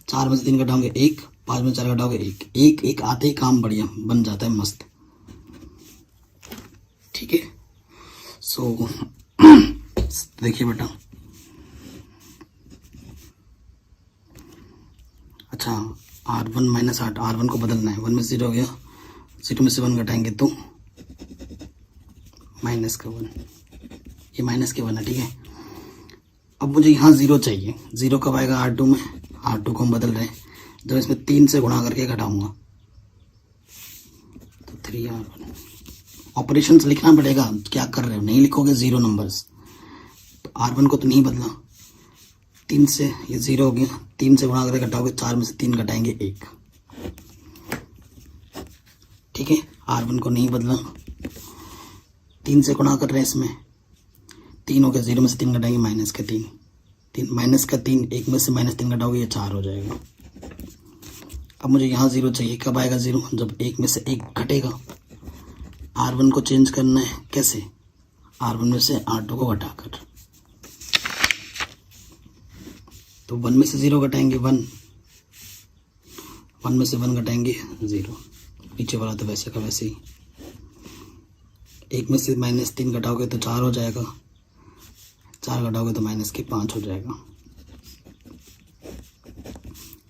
4 में से 3 घटाओगे 1, 5 में 4 घटाओगे 1, 1 1 आते ही काम बढ़िया बन जाता है, मस्त। ठीक है, सो देखिए बेटा, अच्छा R1 - 8, R1 को बदलना है। 1 में 0 हो गया, 0 में से 1 घटाएंगे तो माइनस का 1, ये माइनस के 1 है। ठीक है, अब मुझे यहाँ 0 चाहिए। 0 कब आएगा R2 में, R2 को हम बदल रहे हैं जब इसमें 3 से गुणा करके घटाऊंगा तो 3R1। ऑपरेशंस लिखना पड़ेगा, क्या कर रहे हो, नहीं लिखोगे 0 नंबर्स। तो R1 को तो नहीं बदला, 3 से ये 0 हो गया, 3 से गुणा करके घटाओगे, 4 में से 3 घटाएंगे 1। ठीक है, R1 को नहीं बदला, 3 से गुणा कर रहे हैं इसमें, 3 हो गया, 0 में से 3 घटाएंगे माइनस का 3, 3 माइनस का 3, 1 में से -3 घटाओगे ये 4 हो जाएगा। अब मुझे यहाँ 0 चाहिए, कब आएगा 0, जब 1 में से 1 घटेगा। R1 को चेंज करना है कैसे, R1 में से R2 को घटाकर। तो 1 में से 0 घटाएंगे 1, 1 में से 1 घटाएंगे 0, नीचे वाला तो वैसे का वैसे ही। 1 में से -3 घटाओगे तो 4 हो जाएगा, 4 घटाओगे तो -5 हो जाएगा।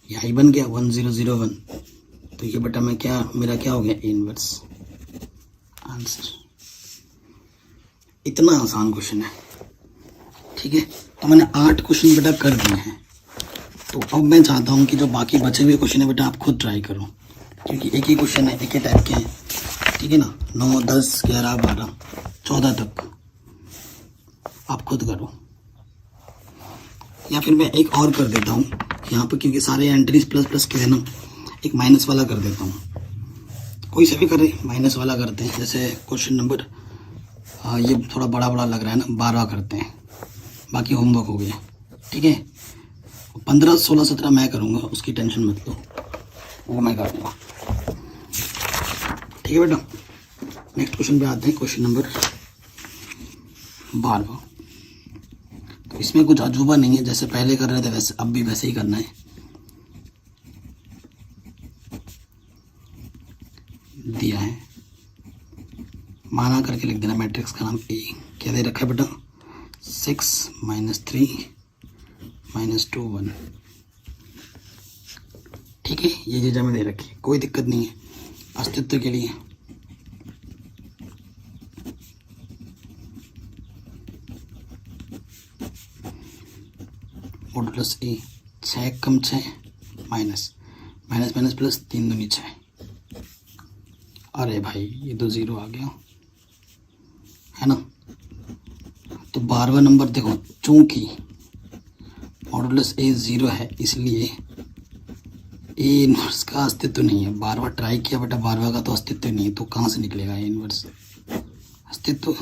यही बन गया 1 0 0 1। तो ये बेटा मैं क्या, मेरा क्या हो गया, ए इनवर्स आंसर। इतना आसान क्वेश्चन है। ठीक है, तो मैंने 8 क्वेश्चन बेटा कर दिए हैं। तो अब मैं चाहता हूँ कि जो बाकी बचे हुए क्वेश्चन है बेटा आप खुद ट्राई करो, क्योंकि एक ही क्वेश्चन है, एक ही टाइप के हैं। ठीक है ना, 9 10 11 12 14 तक आप खुद करो, या फिर मैं एक और कर देता हूँ यहाँ पे, क्योंकि सारे एंट्रीज प्लस प्लस के है ना, एक माइनस वाला कर देता हूँ। कोई से भी करे, माइनस वाला करते हैं। जैसे क्वेश्चन नंबर ये थोड़ा बड़ा बड़ा लग रहा है ना, 12 करते हैं, बाकी होमवर्क हो गया। ठीक है, 15 16 17 मैं करूँगा, उसकी टेंशन मत लो, वो मैं कर दूँगा। ठीक है बेटा, नेक्स्ट क्वेश्चन पे आते हैं, क्वेश्चन नंबर 12। तो इसमें कुछ अजूबा नहीं है, जैसे पहले कर रहे थे वैसे अब भी वैसे ही करना है। दिया है, माना करके लिख देना, मैट्रिक्स का नाम ए। क्या दे रखा है बेटा, 6 -3 -2 1। ठीक है, ये चीज़ हमें दे रखी है, कोई दिक्कत नहीं है। अस्तित्व के लिए मॉडुलस ए, 6 कम 6 माइनस माइनस माइनस प्लस 3 दूनी 6। अरे भाई ये तो 0 आ गया है ना। तो 12वां नंबर देखो, चूंकि मॉडुलस ए 0 है इसलिए ए इनवर्स का अस्तित्व नहीं है। 12वां ट्राई किया बेटा, 12वां का तो अस्तित्व नहीं है, तो कहाँ से निकलेगा ए इनवर्स, अस्तित्व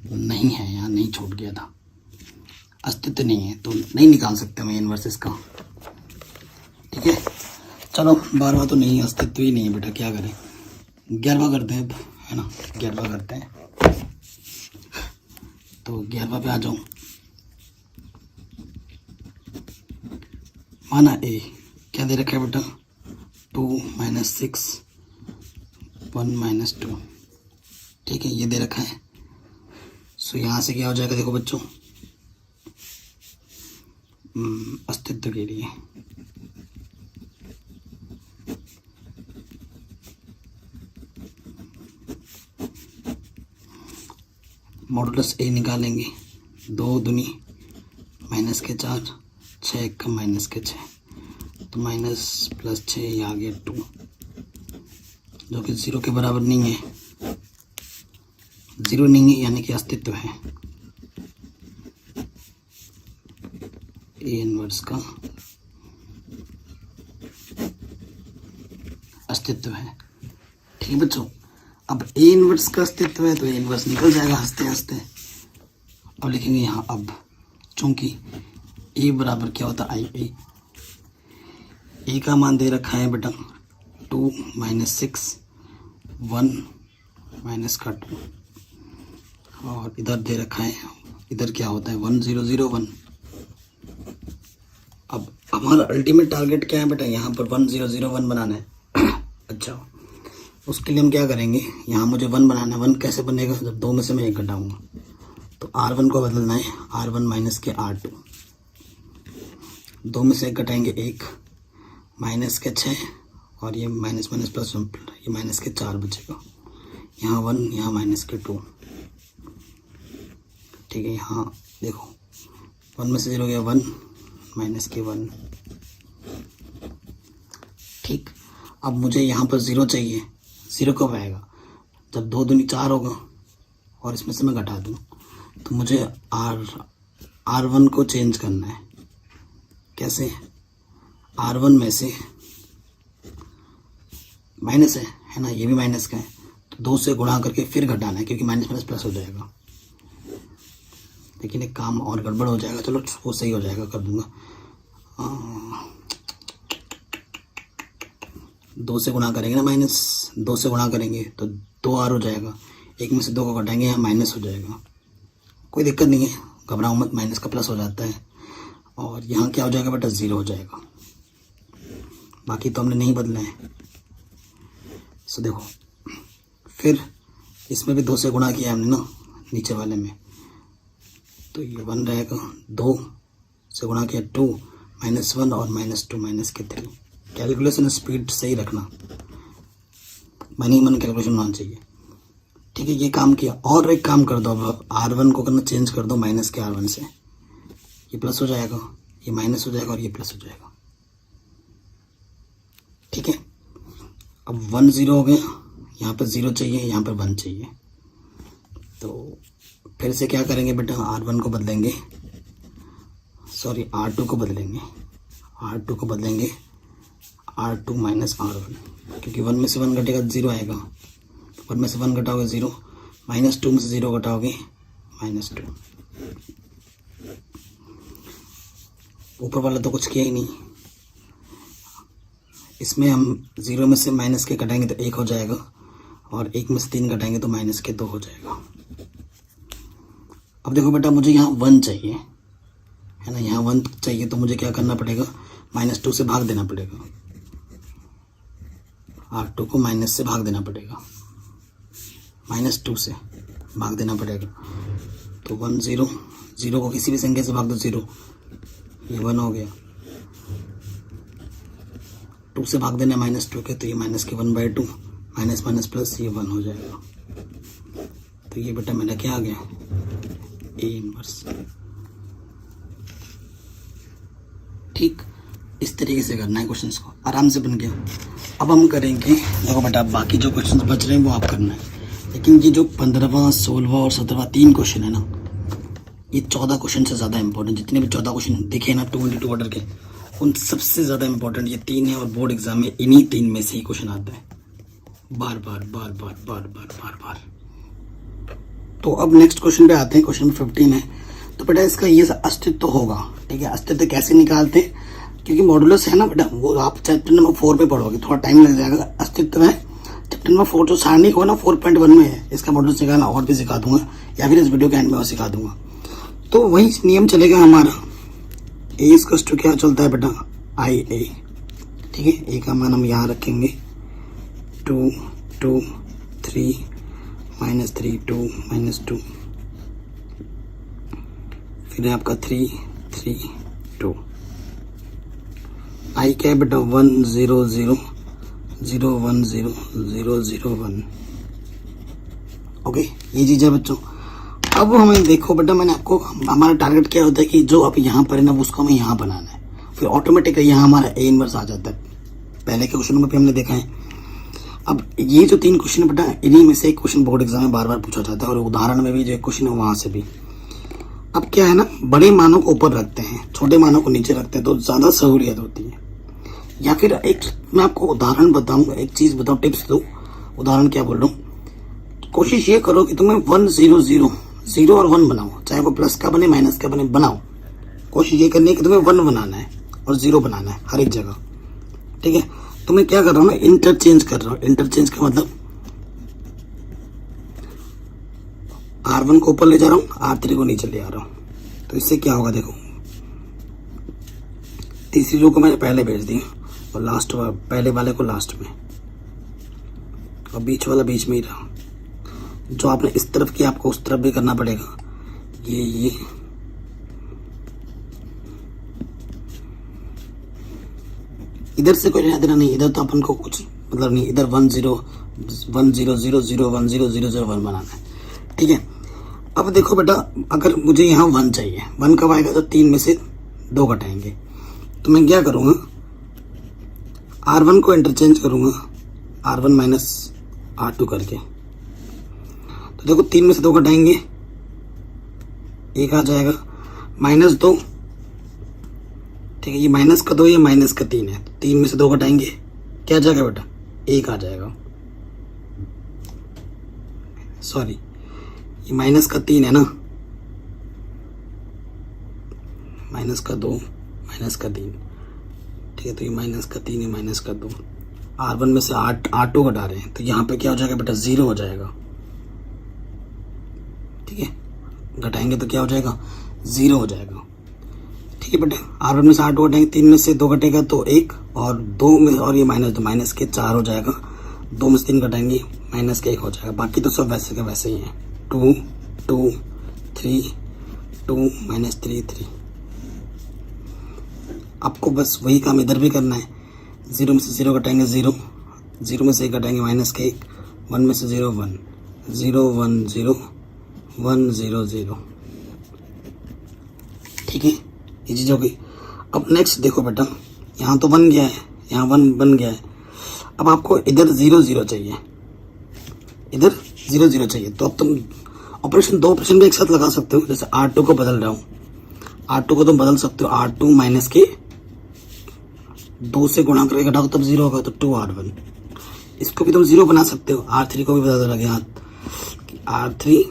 नहीं है, यहाँ नहीं छूट गया था, अस्तित्व नहीं है तो नहीं निकाल सकते मैं इनवर्स इसका। ठीक है, चलो 12वां तो नहीं है, अस्तित्व ही नहीं है बेटा, क्या करें। 11वां करते हैं अब, है ना, 11वां करते हैं। तो 11वां पे आ जाऊँ, माना ए क्या दे रखा है बेटा, 2 - 6 1 माइनस 2, ठीक है, ये दे रखा है। सो यहाँ से क्या हो जाएगा, देखो बच्चों, अस्तित्व के लिए मॉडुलस ए निकालेंगे, 2 दूनी माइनस के 4, 6 1 माइनस के 6, तो माइनस प्लस 6 ये आ गया 2, जो कि 0 के बराबर नहीं है। 0 नहीं है यानी कि अस्तित्व है, ए इनवर्स का अस्तित्व है। ठीक है बच्चों, अब ए इनवर्स का अस्तित्व है तो ए इनवर्स निकल जाएगा हंसते हंसते। अब लिखेंगे यहाँ अब, चूंकि ए बराबर क्या होता है आई ए, ए का मान दे रखा है बेटा 2 माइनस 6, 1 माइनस का 2, और इधर दे रखा है, इधर क्या होता है 1 0 0 1। अब हमारा अल्टीमेट टारगेट क्या है बेटा, यहाँ पर 1 0 0 1 बनाना है। अच्छा, उसके लिए हम क्या करेंगे, यहाँ मुझे 1 बनाना है। 1 कैसे बनेगा, जब 2 में से मैं 1 घटाऊंगा, तो R1 को बदलना है R1 माइनस के R2, 2 में से 1 घटाएंगे 1, माइनस के 6, और ये माइनस माइनस प्लस 1, ये माइनस के 4 बचेगा, यहाँ 1, यहाँ माइनस के 2, ठीक है। यहाँ देखो 1 में से 0 गया 1, माइनस के 1, ठीक। अब मुझे यहाँ पर 0 चाहिए। 0 कब आएगा, जब 2 दूनी 4 होगा और इसमें से मैं घटा दूँ, तो मुझे R1 को चेंज करना है। कैसे, R1 में से माइनस है ना, ये भी माइनस का है, तो 2 से गुणा करके फिर घटाना है, क्योंकि माइनस माइनस प्लस हो जाएगा। लेकिन एक काम और गड़बड़ हो जाएगा, चलो वो सही हो जाएगा, कर दूंगा। 2 से गुणा करेंगे ना, माइनस 2 से गुणा करेंगे तो 2R हो जाएगा, 1 में से 2 को घटाएंगे, यहाँ माइनस हो जाएगा। कोई दिक्कत नहीं है, घबराओ मत, माइनस का प्लस हो जाता है। और यहाँ क्या हो जाएगा बेटा, 0 हो जाएगा। बाकी तो हमने नहीं बदला है। सो देखो, फिर इसमें भी 2 से गुणा किया हमने ना, नीचे वाले में, तो ये 1 रहेगा। 2 से गुणा किया 2, -1 और -2 माइनस के 3। कैलकुलेशन स्पीड सही रखना, मन ही मन कैलकुलेशन होना चाहिए, ठीक है। ये काम किया, और एक काम कर दो, अब R1 को करना चेंज कर दो माइनस के R1 से, ये प्लस हो जाएगा, ये माइनस हो जाएगा और ये प्लस हो जाएगा, ठीक है। अब 1 0 हो गया, यहाँ पर 0 चाहिए, यहाँ पर 1 चाहिए, तो फिर से क्या करेंगे बेटा, R1 को बदलेंगे, सॉरी R2 को बदलेंगे, R2 को बदलेंगे R2 माइनस R1, क्योंकि 1 में से 1 घटेगा 0 आएगा, 1 में से 1 घटाओगे 0, -2 में से 0 घटाओगे -2। ऊपर वाला तो कुछ किया ही नहीं, इसमें हम 0 में से माइनस के घटाएंगे तो 1 हो जाएगा, और 1 में से 3 घटाएंगे तो माइनस के 2 हो जाएगा। अब देखो बेटा, मुझे यहाँ 1 चाहिए, है ना, यहाँ 1 चाहिए, तो मुझे क्या करना पड़ेगा, -2 से भाग देना पड़ेगा, R2 को माइनस से भाग देना पड़ेगा, -2 से भाग देना पड़ेगा, तो 1 0, 0 को किसी भी संख्या से भाग दो 0, ये 1 हो गया। 2 से भाग देना -2 के, तो ये माइनस के 1/2, माइनस माइनस प्लस, ये 1 हो जाएगा। तो ये बेटा मेरा क्या आ गया, ए इनवर्स। ठीक, इस तरीके से करना है क्वेश्चंस को, आराम से बन गया। अब हम करेंगे, देखो बेटा, बाकी जो क्वेश्चंस बच रहे हैं वो आप करना है, लेकिन ये जो 15वां 16वां और 17वां 3 क्वेश्चन है ना, ये 14 क्वेश्चन से ज़्यादा इंपॉर्टेंट, जितने भी 14 क्वेश्चन दिखे ना 2x2 ऑर्डर के, उन सबसे ज़्यादा इंपॉर्टेंट ये 3 है, और बोर्ड एग्जाम में इन्हीं 3 में से ही क्वेश्चन आता है, बार बार बार बार बार बार बार बार। तो अब नेक्स्ट क्वेश्चन पे आते हैं, क्वेश्चन 15 है। तो बेटा इसका ये अस्तित्व होगा, ठीक है। अस्तित्व कैसे निकालते हैं, क्योंकि मॉडुलस है ना बेटा, वो आप चैप्टर नंबर 4 पे पढ़ोगे, थोड़ा टाइम लग जाएगा। अस्तित्व है चैप्टर नंबर 4, जो सारणिक हो ना 4.1 में है, इसका मॉडुलस निकालना और भी सिखा दूंगा, या फिर इस वीडियो के एंड में और सिखा दूंगा। तो वही नियम चलेगा हमारा, ए इसका क्या चलता है बेटा, IA, ठीक है। ए का मान हम यहाँ रखेंगे 2 2 3 -3 2 -2, फिर है आपका 3 3 2। आई क्या है बेटा 1 0 0 0 1 0 0 0 1। ओके, ये चीज़ है बच्चों। अब हमें देखो बेटा, मैंने आपको, हमारा टारगेट क्या होता है कि जो आप यहाँ पर है ना उसको हमें यहाँ बनाना है, फिर ऑटोमेटिकली यहाँ हमारा ए इनवर्स आ जाता है। पहले के क्वेश्चन में भी हमने देखा है। अब ये जो 3 क्वेश्चन है बेटा, इन्हीं में से एक क्वेश्चन बोर्ड एग्जाम में बार बार पूछा जाता है, और उदाहरण में भी जो क्वेश्चन है वहां से भी। अब क्या है ना, बड़े मानों को ऊपर रखते हैं, छोटे मानों को नीचे रखते हैं, तो ज्यादा सहूलियत होती है। या फिर एक मैं आपको उदाहरण बताऊंगा, एक चीज बताऊं, टिप्स दो। उदाहरण क्या बोल रहा हूँ, कोशिश ये करो कि तुम्हें 1 0 0 0 और 1 बनाओ, चाहे वो प्लस का बने माइनस का बने, बनाओ। कोशिश ये करनी है कि तुम्हें 1 बनाना है और 0 बनाना है हर एक जगह, ठीक है। तो मैं क्या कर रहा हूँ ना, इंटरचेंज कर रहा हूँ। इंटरचेंज का मतलब R1 को ऊपर ले जा रहा हूँ, R3 को नीचे ले आ रहा हूँ। तो इससे क्या होगा देखो, तीसरी रो को मैंने पहले भेज दी और लास्ट पहले वाले को लास्ट में, और बीच वाला बीच में ही रहा। जो आपने इस तरफ किया आपको उस तरफ भी करना पड़ेगा। ये इधर से कोई लेना देना नहीं, इधर तो अपन को कुछ मतलब नहीं। इधर 1 0 1 0 0 0 1 0 0 0 1 बनाना है, ठीक है। अब देखो बेटा, अगर मुझे यहाँ 1 चाहिए, 1 कब आएगा, तो 3 में से 2 घटाएंगे। तो मैं क्या करूँगा, R1 को इंटरचेंज करूँगा R1 माइनस R2 करके। तो देखो 3 में से 2 घटाएंगे, 1 आ जाएगा, -2, ठीक है। ये माइनस का 2, ये माइनस का 3 है। 3 में से 2 घटाएंगे, क्या आ जाएगा बेटा, 1 आ जाएगा। सॉरी, ये माइनस का 3 है ना, माइनस का 2 माइनस का 3, ठीक है। तो ये माइनस का 3 है, माइनस का 2। R1 में से R2 घटा रहे हैं, तो यहाँ पे क्या हो जाएगा बेटा, 0 हो जाएगा, ठीक है। घटाएंगे तो क्या हो जाएगा, 0 हो जाएगा, ठीक है बेटा। R1 में से R2 घटाएंगे, 3 में से 2 घटेगा तो 1, और 2 में, और ये माइनस, तो माइनस के 4 हो जाएगा। 2 में से 3 घटाएंगे, माइनस के 1 हो जाएगा। बाकी तो सब वैसे के वैसे ही हैं। 2 2 3 2 -3 3। आपको बस वही काम इधर भी करना है। 0 में से 0 घटाएंगे 0, 0 में से 1 घटाएंगे माइनस के 1, 1 में से 0 1 0 1 0 1 0 0, ठीक है। ये चीज हो गई। अब नेक्स्ट देखो बेटा, यहाँ तो बन गया है, यहाँ 1 बन गया है। अब आपको इधर 0 0 चाहिए, इधर 0 0 चाहिए। तो अब तुम ऑपरेशन, 2 ऑपरेशन भी एक साथ लगा सकते हो। जैसे R2 को बदल रहा हूँ, R2 को तुम बदल सकते हो, R2 माइनस के 2 से गुणा करके घटाओ तब 0 होगा, तो 2R1। इसको भी तुम 0 बना सकते हो। R3 को भी बदल लगे हाथ, R3,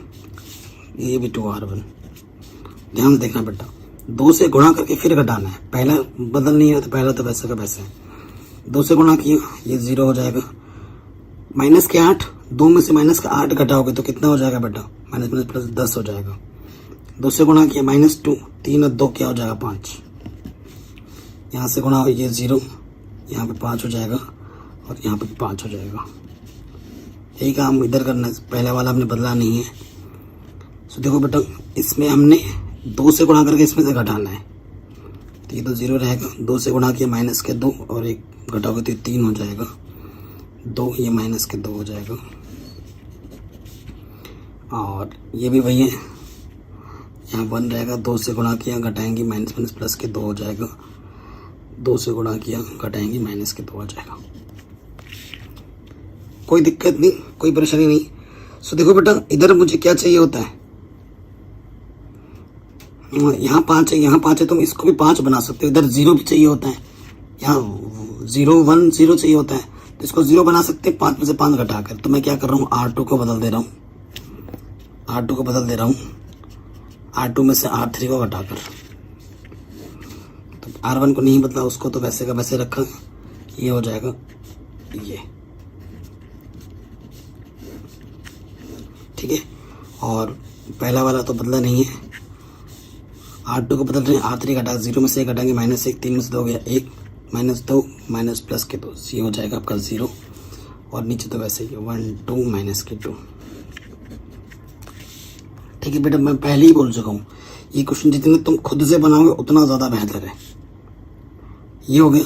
ये भी 2R1। ध्यान देखना बेटा, 2 से गुणा करके फिर घटाना है, पहला बदल नहीं है तो पहला तो वैसे का वैसे है। 2 से गुणा किया, ये 0 हो जाएगा। माइनस के 8, 2 में से माइनस का 8 घटाओगे तो कितना हो जाएगा बेटा, माइनस माइनस प्लस 10 हो जाएगा। 2 से गुणा किया, -2, 3 और 2 क्या हो जाएगा, 5। यहाँ से गुणा, ये 0, यहाँ पे 5 हो जाएगा, और यहाँ पे 5 हो जाएगा। यही काम इधर करना है, पहला वाला हमने बदला नहीं है। तो देखो बेटा, इसमें हमने 2 से गुणा करके इसमें से घटाना है, तो ये तो 0 रहेगा। 2 से गुणा किया, माइनस के 2, और 1 घटाओगे तो 3 हो जाएगा। 2, ये माइनस के 2 हो जाएगा। और ये भी वही है, यहाँ 1 रहेगा। 2 से गुणा किया, घटाएंगे माइनस माइनस प्लस के 2 हो जाएगा। 2 से गुणा किया, घटाएंगे माइनस के 2 हो जाएगा। कोई दिक्कत नहीं, कोई परेशानी नहीं। सो देखो बेटा, इधर मुझे क्या चाहिए होता है, यहाँ 5 है, यहाँ 5 है, तुम इसको भी 5 बना सकते हो। इधर 0 भी चाहिए होता है, यहाँ 0 1 0 चाहिए होता है, तो इसको 0 बना सकते हैं 5 में से 5 घटाकर। तो मैं क्या कर रहा हूँ, R2 को बदल दे रहा हूँ, R2 को बदल दे रहा हूँ, R2 में से R3 को घटाकर। तो R1 को नहीं बदला, उसको तो वैसे का वैसे रखा। ये हो जाएगा ये, ठीक है। और पहला वाला तो बदला नहीं है, R2 को बदल रहे हैं, R3 घटा, 0 में से 1 घटाएंगे, -1, 3 में से 2 हो गया 1, -2 माइनस प्लस के 2, ये हो जाएगा आपका 0। और नीचे तो वैसे ही 1 2 माइनस के 2। ठीक है बेटा, मैं पहले ही बोल चुका हूँ ये क्वेश्चन जितने तुम खुद से बनाओगे उतना ज़्यादा बेहतर है। ये हो गया।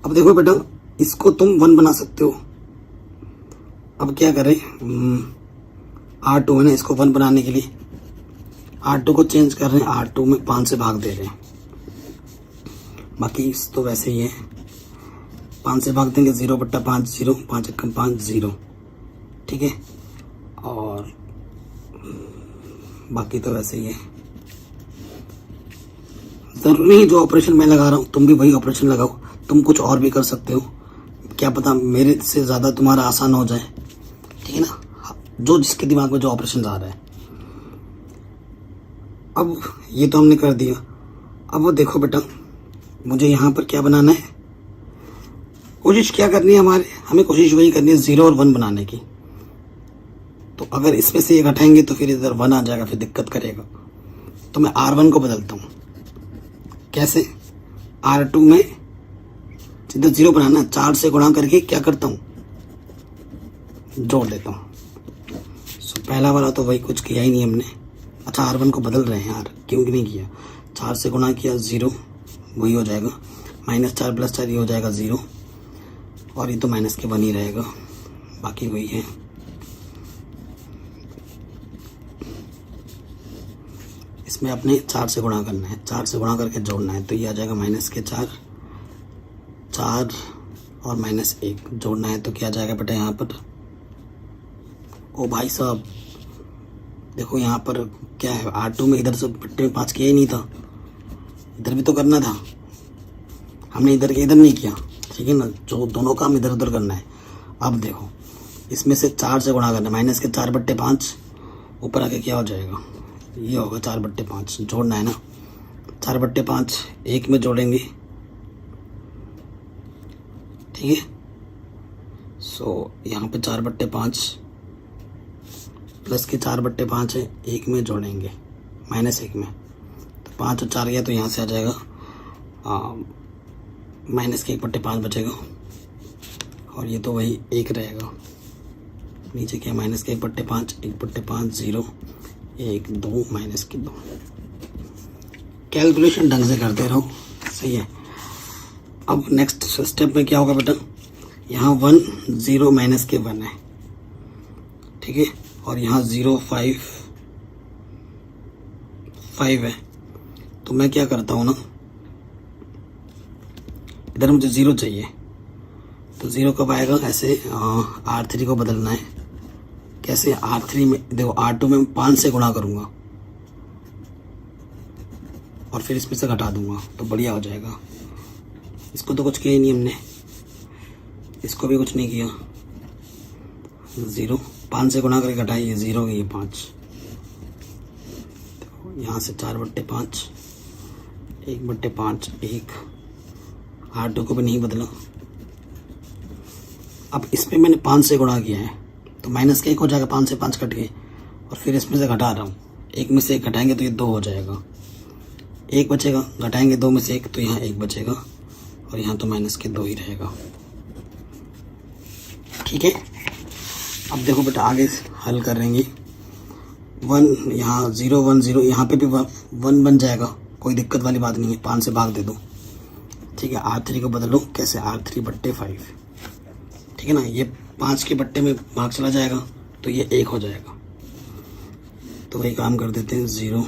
अब देखो बेटा, इसको तुम 1 बना सकते हो। अब क्या करें, R2 है ना, इसको 1 बनाने के लिए R2 को चेंज कर रहे हैं, R2 में 5 से भाग दे रहे हैं। बाकी तो वैसे ही है, 5 से भाग देंगे 0/5 0, 5 एकम 5 0। ठीक है, और बाकी तो वैसे ही है। जरूरी नहीं जो ऑपरेशन मैं लगा रहा हूँ तुम भी वही ऑपरेशन लगाओ, तुम कुछ और भी कर सकते हो, क्या पता मेरे से ज़्यादा तुम्हारा आसान हो जाए। ठीक है ना, जो जिसके दिमाग में जो ऑपरेशन आ रहा है। अब ये तो हमने कर दिया। अब वो देखो बेटा, मुझे यहाँ पर क्या बनाना है, कोशिश क्या करनी है हमें कोशिश वही करनी है 0 और 1 बनाने की। तो अगर इसमें से ये घटाएंगे तो फिर इधर 1 आ जाएगा, फिर दिक्कत करेगा। तो मैं R1 को बदलता हूँ। कैसे, R2 में सीधा 0 बनाना, 4 से गुणा करके क्या करता हूँ, जोड़ देता हूँ। सो पहला वाला तो वही कुछ किया ही नहीं हमने। अच्छा, R1 को बदल रहे हैं यार, क्यों नहीं किया, 4 से गुणा किया 0, वही हो जाएगा -4 + 4, ये हो जाएगा 0, और ये तो माइनस के 1 ही रहेगा, बाकी वही है। इसमें अपने 4 से गुणा करना है, 4 से गुणा करके जोड़ना है, तो ये आ जाएगा -4 4 और -1 जोड़ना है, तो क्या आ जाएगा बेटा यहाँ पर। ओ भाई साहब देखो, यहाँ पर क्या है, R2 में इधर से बट्टे में 5 किया ही नहीं था, इधर भी तो करना था, हमने इधर के इधर नहीं किया। ठीक है ना, जो दोनों काम इधर उधर करना है। अब देखो, इसमें से 4 से गुणा करना है, -4/5, ऊपर आके क्या हो जाएगा, ये होगा 4/5, जोड़ना है ना, 4/5 1 में जोड़ेंगे। ठीक है, सो यहाँ पे 4/5 प्लस के 4/5 है, 1 में जोड़ेंगे, -1 में, तो 5 और 4 गया, तो यहाँ से आ जाएगा -1/5 बचेगा, और ये तो वही 1 रहेगा। नीचे क्या, -1/5 1/5 0 1 2 -2। कैलकुलेशन ढंग से करते रहो, सही है। अब नेक्स्ट स्टेप में क्या होगा बेटा, यहाँ 1 0 -1 है, ठीक है, और यहाँ 0 5 5 है। तो मैं क्या करता हूँ ना, इधर मुझे 0 चाहिए, तो 0 कब आएगा, ऐसे R3 को बदलना है। कैसे, R3 में देखो, R2 में 5 से गुणा करूँगा और फिर इसमें से घटा दूंगा, तो बढ़िया हो जाएगा। इसको तो कुछ किया ही नहीं हमने, इसको भी कुछ नहीं किया। 0 5 से गुणा करके घटाइए, 0 ये 5, यहाँ से 4/5 1/5 1, R2 को भी नहीं बदला। अब इसमें मैंने 5 से गुणा किया है, तो -1 हो जाएगा, 5 से 5 कट गए, और फिर इसमें से घटा रहा हूँ, 1 में से 1 घटाएंगे तो ये 2 हो जाएगा, 1 बचेगा, घटाएंगे 2 में से 1, तो यहाँ 1 बचेगा, और यहाँ तो -2 ही रहेगा। ठीक है, अब देखो बेटा आगे हल करेंगे। 1 यहाँ 0 1 0, यहाँ पे भी 1 बन जाएगा, कोई दिक्कत वाली बात नहीं है, 5 से भाग दे दो। ठीक है, R3 को बदलो, कैसे, R3/5, ठीक है ना, ये 5 के बट्टे में भाग चला जाएगा, तो ये 1 हो जाएगा। तो वही काम कर देते हैं, 0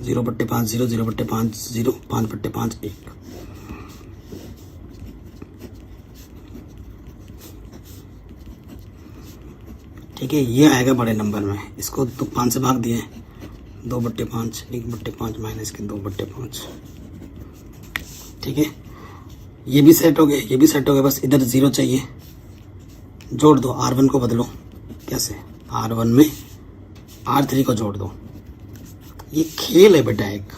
0/5 0 0/5 0 5/5 1। ठीक है, ये आएगा बड़े नंबर में, इसको तो 5 से भाग दिए, 2/5 1/5 -2/5। ठीक है, ये भी सेट हो गया, ये भी सेट हो गया, बस इधर 0 चाहिए, जोड़ दो, R1 को बदलो। कैसे, R1 में R3 को जोड़ दो। ये खेल है बेटा, एक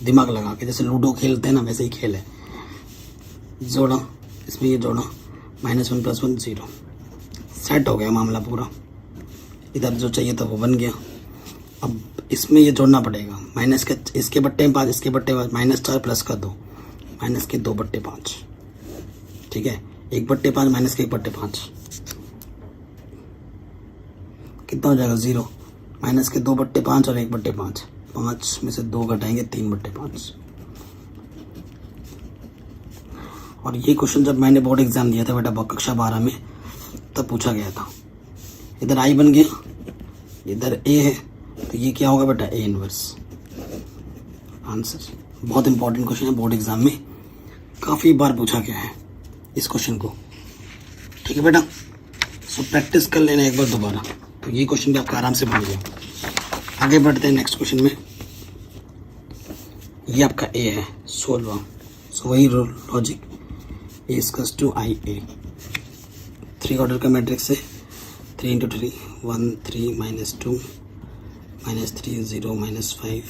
दिमाग लगा के, जैसे लूडो खेलते हैं ना, वैसे ही खेल है। जोड़ा, इसमें ये जोड़ा, -1 + 1 0, सेट हो गया मामला पूरा। इधर जो चाहिए था वो बन गया। अब इसमें ये जोड़ना पड़ेगा, माइनस के इसके बट्टे में 5, इसके बट्टे में -4 प्लस का 2, -2/5। ठीक है, 1/5 माइनस के 1/5 कितना हो जाएगा 0, माइनस के 2/5 और 1/5, 5 में से 2 घटाएंगे 3/5। और ये क्वेश्चन जब मैंने बोर्ड एग्जाम दिया था बेटा कक्षा 12 में तब पूछा गया था। इधर आई बन गया, इधर ए है, तो ये क्या होगा बेटा ए इनवर्स आंसर। बहुत इंपॉर्टेंट क्वेश्चन है, बोर्ड एग्जाम में काफ़ी बार पूछा गया है इस क्वेश्चन को। ठीक है बेटा, सो प्रैक्टिस कर लेना एक बार दोबारा, तो ये क्वेश्चन भी आपका आराम से बन गया। आगे बढ़ते हैं नेक्स्ट क्वेश्चन में। ये आपका ए है 16वां, सो वही logic A equals to I A. 3 order का मैट्रिक्स है, 3 × 3 1 3 -2 -3 0 -5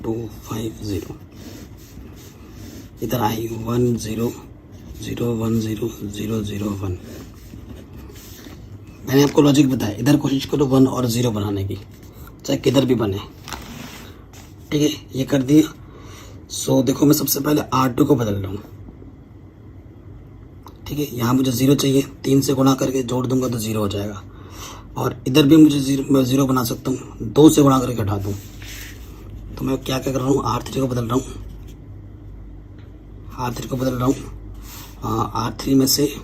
2 5 0। इधर आई 1 0 0 1 0 0 0 1। मैंने आपको लॉजिक बताया, इधर कोशिश करो 1 और 0 बनाने की, चाहे किधर भी बने। ठीक है, ये कर दिया। सो देखो मैं सबसे पहले R2 को बदल रहा हूँ। ठीक है, यहाँ मुझे 0 चाहिए, 3 से गुणा करके जोड़ दूंगा तो 0 हो जाएगा। और इधर भी मुझे 0 बना सकता हूँ, 2 से गुणा करके घटा दूँ। तो मैं क्या क्या कर रहा हूँ, R3 को बदल रहा हूँ, R3 को बदल रहा हूँ। R3 में से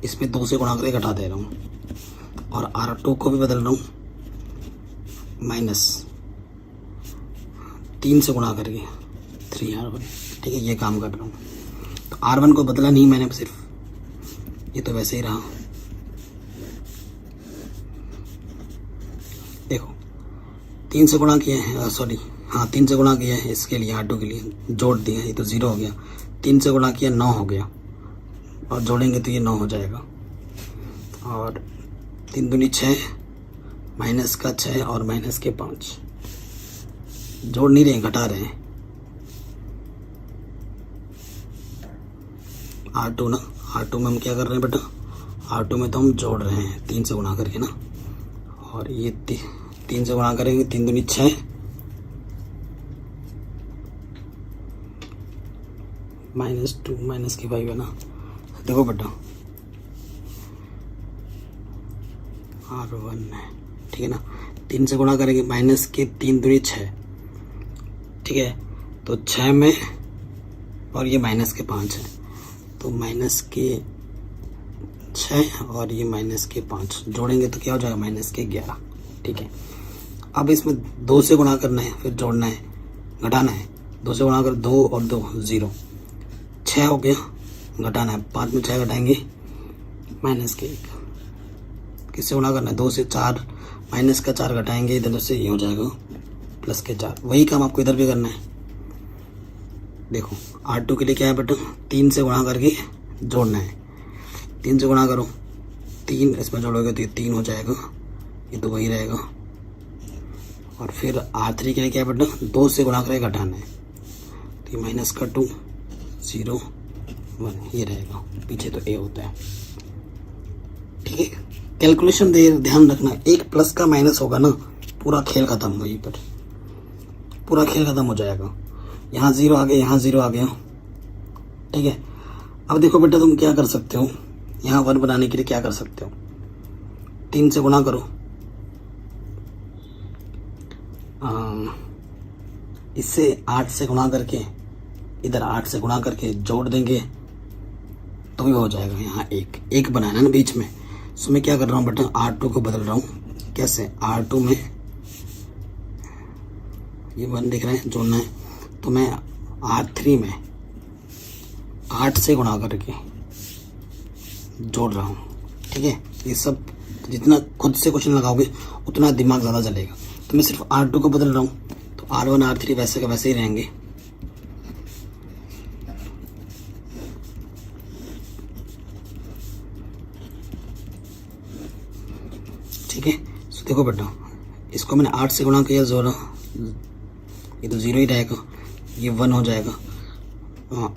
इसमें 2 से गुणा करके घटा दे रहा हूँ। और R2 को भी बदल रहा हूँ, माइनस 3 से गुणा करके 3R1। ठीक है, ये काम कर रहा हूँ। तो R1 को बदला नहीं मैंने सिर्फ, ये तो वैसे ही रहा। देखो 3 से गुणा किया है, 3 से गुणा किया है इसके लिए, R2 के लिए जोड़ दिया, ये तो 0 हो गया। 3 से गुणा किया 9 हो गया, और जोड़ेंगे तो ये 9 हो जाएगा। और 3 दूनी 6, माइनस का 6 और माइनस के 5। जोड़ नहीं रहे हैं, घटा रहे हैं। R2 ना, R2 में हम क्या कर रहे हैं बेटा, R2 में तो हम जोड़ रहे हैं 3 से गुणा करके ना। और ये 3 से गुणा करेंगे, 3 दूनी 6 -2 माइनस की 5 है ना। देखो बेटा R1 है, ठीक है ना। 3 से गुणा करेंगे, माइनस के 3 दूनी 6। ठीक है, तो 6 में, और ये माइनस के 5 है, तो माइनस के 6 और ये माइनस के 5 जोड़ेंगे तो क्या हो जाएगा, माइनस के 11। ठीक है, अब इसमें 2 से गुणा करना है, फिर जोड़ना है, घटाना है। 2 से गुणा कर 2 और 2 0, 6 हो गया, घटाना है। 5 में 6 घटाएंगे, माइनस के 1। किससे गुणा करना है, 2 से 4, माइनस का 4 घटाएंगे, इधर से ये हो जाएगा प्लस के 4। वही काम आपको इधर भी करना है। देखो R2 के लिए क्या है बेटा, 3 से गुणा करके जोड़ना है। 3 से गुणा करो, 3 इसमें जोड़ोगे तो ये 3 हो जाएगा, ये तो वही रहेगा। और फिर R3 के लिए क्या है बेटा, 2 से गुणा करके घटाना है, तो ये माइनस का 2 0 1 ये रहेगा, पीछे तो A होता है। ठीक है, कैलकुलेशन ध्यान रखना, एक प्लस का माइनस होगा ना, पूरा खेल खत्म, वहीं पर पूरा खेल खत्म हो जाएगा। यहाँ 0 आ गया, यहाँ 0 आ गया। ठीक है, अब देखो बेटा तुम क्या कर सकते हो, यहाँ 1 बनाने के लिए क्या कर सकते हो, 3 से गुणा करो, इससे 8 से गुणा करके, इधर 8 से गुणा करके जोड़ देंगे तो भी हो जाएगा। यहाँ एक बनाना है ना बीच में। सो मैं क्या कर रहा हूँ बेटा, R2 को बदल रहा हूँ। कैसे, R2 में ये 1 दिख रहा है, जोड़ना है, तो मैं R3 में 8 से गुणा करके जोड़ रहा हूँ। ठीक है, ये सब जितना खुद से क्वेश्चन लगाओगे उतना दिमाग ज़्यादा चलेगा। तो मैं सिर्फ R2 को बदल रहा हूँ, तो R1 R3 वैसे का वैसे ही रहेंगे। ठीक है, तो देखो बेटा इसको मैंने 8 से गुणा किया, जोड़ा, ये तो 0 ही रहेगा, ये 1 हो जाएगा।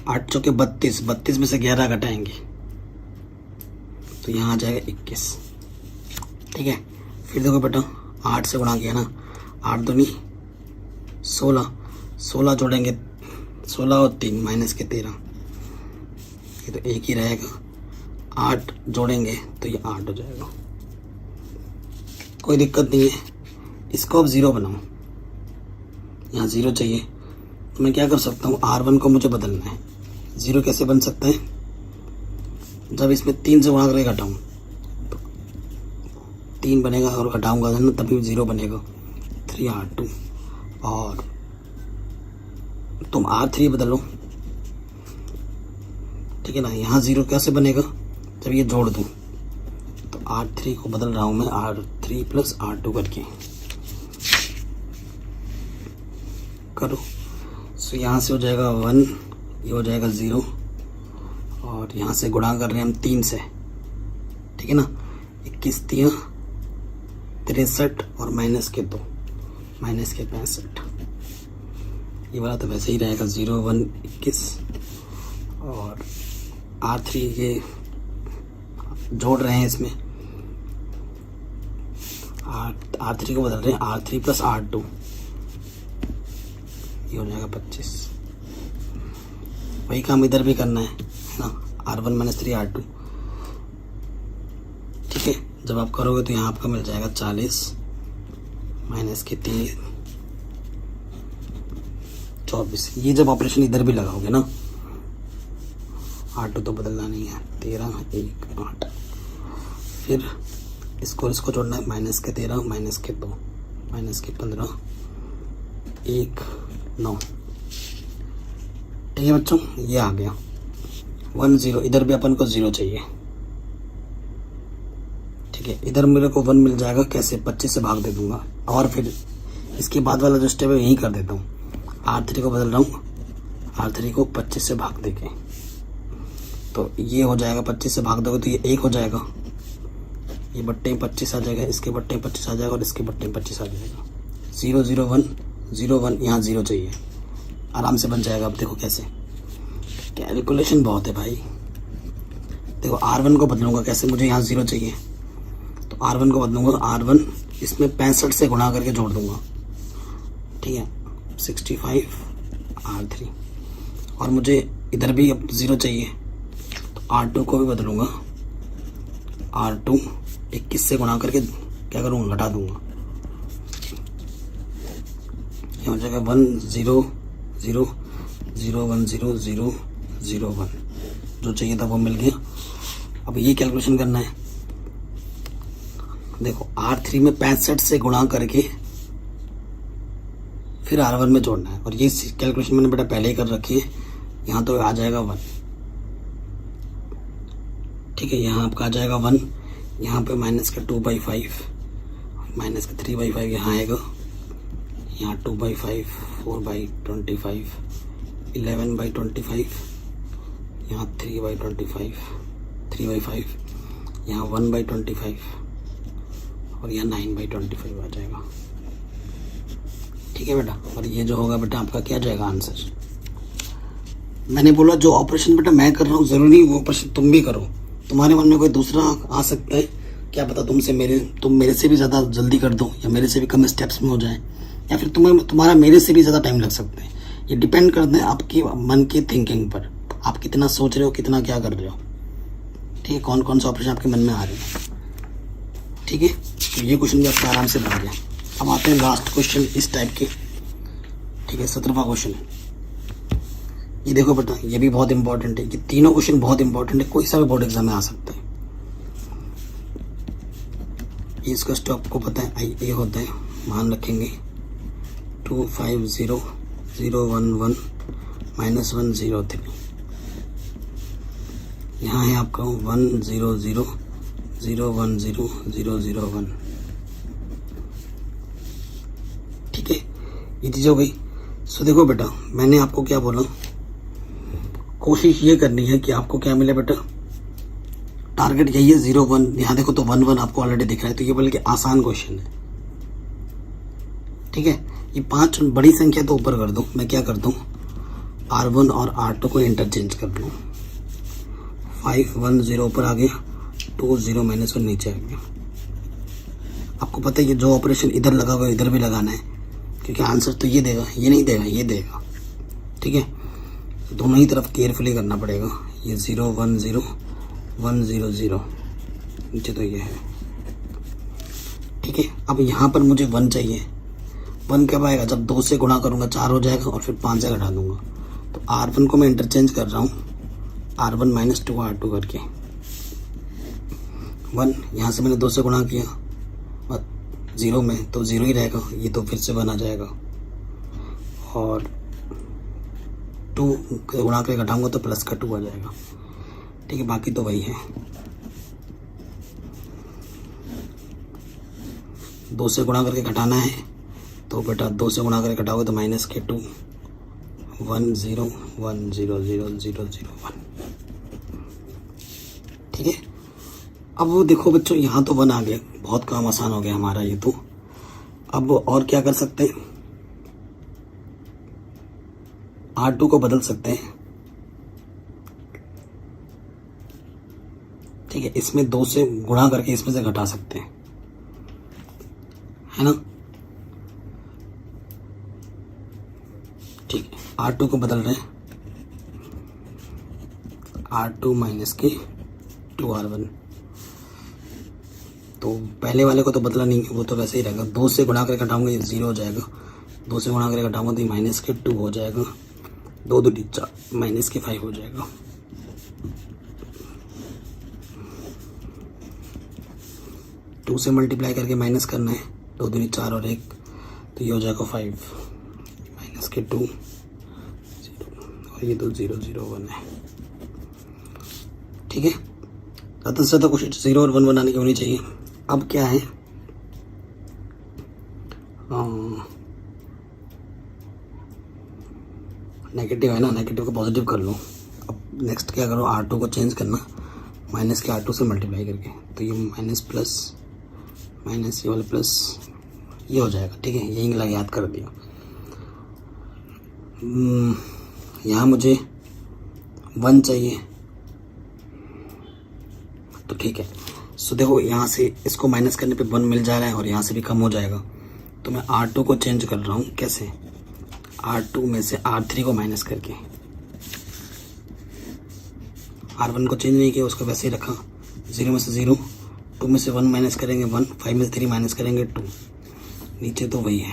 8 चौके 32, 32 में से 11 घटाएंगे तो यहाँ आ जाएगा 21। ठीक है, फिर देखो बेटा 8 से गुणा किया ना, 8 दूनी 16, 16 जोड़ेंगे, 16 और 3 माइनस के 13, ये तो एक ही रहेगा, 8 जोड़ेंगे तो ये 8 हो जाएगा, कोई दिक्कत नहीं है। इसको अब 0 बनाओ, यहाँ 0 चाहिए तो मैं क्या कर सकता हूँ, R1 को मुझे बदलना है। 0 कैसे बन सकता है, जब इसमें 3 से गुणा करके घटाऊँ तो 3 बनेगा और घटाऊंगा ना तभी 0 बनेगा। 3R2 और तुम R3 बदलो, ठीक है ना। यहाँ 0 कैसे बनेगा, जब ये जोड़ दूँ तो R3 को बदल रहा हूँ मैं R3 + R2 करके करो। सो यहाँ से हो जाएगा 1, ये हो जाएगा 0 और यहाँ से गुणा कर रहे हैं हम 3 से, ठीक है ना। 21 3 63 और माइनस के 2 65। ये वाला तो वैसे ही रहेगा 0 1 21 और R3 ये जोड़ रहे हैं, इसमें R3 को बदल रहे हैं R3 + R2, ये हो जाएगा 25। वही काम इधर भी करना है ना, R1 - 3R2, ठीक है। जब आप करोगे तो यहाँ आपका मिल जाएगा 40 माइनस के 3 24। ये जब ऑपरेशन इधर भी लगाओगे ना, R2 तो बदलना नहीं है, 13 1 8, फिर इसको जोड़ना है, माइनस के 13 माइनस के 2 माइनस के 15 1 9, ठीक है बच्चों। ये आ गया 1 0, इधर भी अपन को 0 चाहिए, ठीक है। इधर मेरे को 1 मिल जाएगा, कैसे, 25 से भाग दे दूंगा और फिर इसके बाद वाला जो स्टेप है यही कर देता हूँ। R3 को बदल रहा हूँ, R3 को 25 से भाग देके, तो ये हो जाएगा 25 से भाग दोगे तो ये 1 हो जाएगा, ये बट्टे में 25 आ जाएगा, इसके बट्टे में 25 आ जाएगा और इसके बट्टे में 25 आ जाएगा। 0 0 1 0 1, यहाँ 0 चाहिए, आराम से बन जाएगा। अब देखो कैसे, कैलकुलेशन बहुत है भाई। देखो R1 को बदलूंगा कैसे, मुझे यहाँ 0 चाहिए तो R1 को बदलूंगा, R1 इसमें 65 से गुणा करके जोड़ दूंगा, ठीक है, 65 R3 और मुझे इधर भी अब 0 चाहिए तो R2 को भी बदलूंगा, R2 21 से गुणा करके क्या करूँगा, घटा दूंगा, ये हो जाएगा 1 0 0 0 1 0 0 0 1, जो चाहिए था वो मिल गया। अब ये कैलकुलेशन करना है, देखो R3 में 65 से गुणा करके फिर R1 में जोड़ना है, और ये कैलकुलेशन मैंने बेटा पहले ही कर रखी है। यहाँ तो आ जाएगा 1, ठीक है, यहाँ आपका आ जाएगा 1, यहाँ पे माइनस का 2/5 माइनस का 3/5 यहाँ आएगा, यहाँ 2/5 4/25 11/25, यहाँ 3/25 3/5, यहाँ 1/25 और यहाँ 9/25 आ जाएगा, ठीक है बेटा। और ये जो होगा बेटा आपका क्या जाएगा आंसर। मैंने बोला जो ऑपरेशन बेटा मैं कर रहा हूँ जरूरी वो ऑपरेशन तुम भी करो, तुम्हारे मन में कोई दूसरा आ सकता है, क्या पता तुम मेरे से भी ज़्यादा जल्दी कर दो या मेरे से भी कम स्टेप्स में हो जाए, या फिर तुम्हारा मेरे से भी ज़्यादा टाइम लग सकता है। ये डिपेंड करता है आपकी मन की थिंकिंग पर, आप कितना सोच रहे हो, कितना क्या कर रहे हो, ठीक है, कौन कौन सा ऑपरेशन आपके मन में आ रहे हैं, ठीक है। तो ये क्वेश्चन भी आपका आराम से बन गया। अब आते हैं लास्ट क्वेश्चन इस टाइप के, ठीक है, 17वां क्वेश्चन। ये देखो बेटा ये भी बहुत इंपॉर्टेंट है, ये तीनों क्वेश्चन बहुत इंपॉर्टेंट है, कोई सा भी बोर्ड एग्जाम में आ सकता है। इसका स्टॉप को पता है, ये होता है, मान रखेंगे 250 011 -103, यहाँ है आपका 100 010 001, ठीक है, ये चीज़ हो गई। सो देखो बेटा मैंने आपको क्या बोला, कोशिश ये करनी है कि आपको क्या मिले बेटा, टारगेट यही है 0 1, यहाँ देखो तो 1 1 आपको ऑलरेडी दिख रहा है, तो ये बल्कि आसान क्वेश्चन है, ठीक है। ये 5 बड़ी संख्या तो ऊपर कर दो, मैं क्या करता हूँ R1 और R2 को इंटरचेंज कर दूँ, 5 1 0 ऊपर आ गया, 2 0 -1 नीचे आ गया। आपको पता है ये जो ऑपरेशन इधर लगा हुआ इधर भी लगाना है, क्योंकि आंसर तो ये देगा, ये नहीं देगा, ये देगा, ठीक है। दोनों ही तरफ केयरफुली करना पड़ेगा, ये 0 1 0 1 0 0, नीचे तो ये है। ठीक है, अब यहाँ पर मुझे 1 चाहिए। 1 कब आएगा? जब 2 से गुणा करूँगा 4 हो जाएगा और फिर 5 से घटा दूंगा। तो R1 को मैं इंटरचेंज कर रहा हूँ R1 माइनस 2 R2 करके। 1 यहाँ से मैंने 2 से गुणा किया और 0 में तो 0 ही रहेगा, ये तो फिर से 1 आ जाएगा। और 2 गुणा करके घटाऊंगा तो प्लस का 2 आ जाएगा। ठीक है, बाकी तो वही है। 2 से गुणा करके घटाना है तो बेटा 2 से गुणा करके घटाओगे तो माइनस के 2 1 0 1 0 0 0 0 1। ठीक है, अब वो देखो बच्चों, यहाँ तो 1 आ गया, बहुत काम आसान हो गया हमारा ये तो। अब और क्या कर सकते हैं? R2 को बदल सकते हैं। ठीक है, इसमें 2 से गुणा करके इसमें से घटा सकते हैं, है ना। ठीक है, R2 को बदल रहे हैं, R2 माइनस के 2R1। तो पहले वाले को तो बदला नहीं, वो तो वैसे ही रहेगा। 2 से गुणा करके घटाऊंगा ये 0 हो जाएगा, 2 से गुणा करके घटाऊंगा तो ये माइनस के 2 हो जाएगा, 2 2 4 माइनस के 5 हो जाएगा। टू से मल्टीप्लाई करके माइनस करना है, 2 2 4 और 1, तो ये हो जाएगा 5 माइनस के 2 0, और ये तो 0 0 1 है। ठीक है, ज़्यादा से ज़्यादा कोशिश 0 और 1 बनाने की होनी चाहिए। अब क्या है, नेगेटिव है ना, नेगेटिव को पॉजिटिव कर लो। अब नेक्स्ट क्या करो, R2 को चेंज करना, माइनस के R2 से मल्टीप्लाई करके, तो ये माइनस प्लस माइनस ये वाला प्लस ये हो जाएगा। ठीक है, यही लगा, याद कर दिया। यहाँ मुझे 1 चाहिए, तो ठीक है। सो देखो, यहाँ से इसको माइनस करने पे 1 मिल जा रहा है और यहाँ से भी कम हो जाएगा। तो मैं R2 को चेंज कर रहा हूँ, कैसे? R2 में से R3 को माइनस करके। R1 को चेंज नहीं किया, उसको वैसे ही रखा। 0 में से 0, 2 में से 1 माइनस करेंगे 1, 5 में से 3 माइनस करेंगे 2, नीचे तो वही है।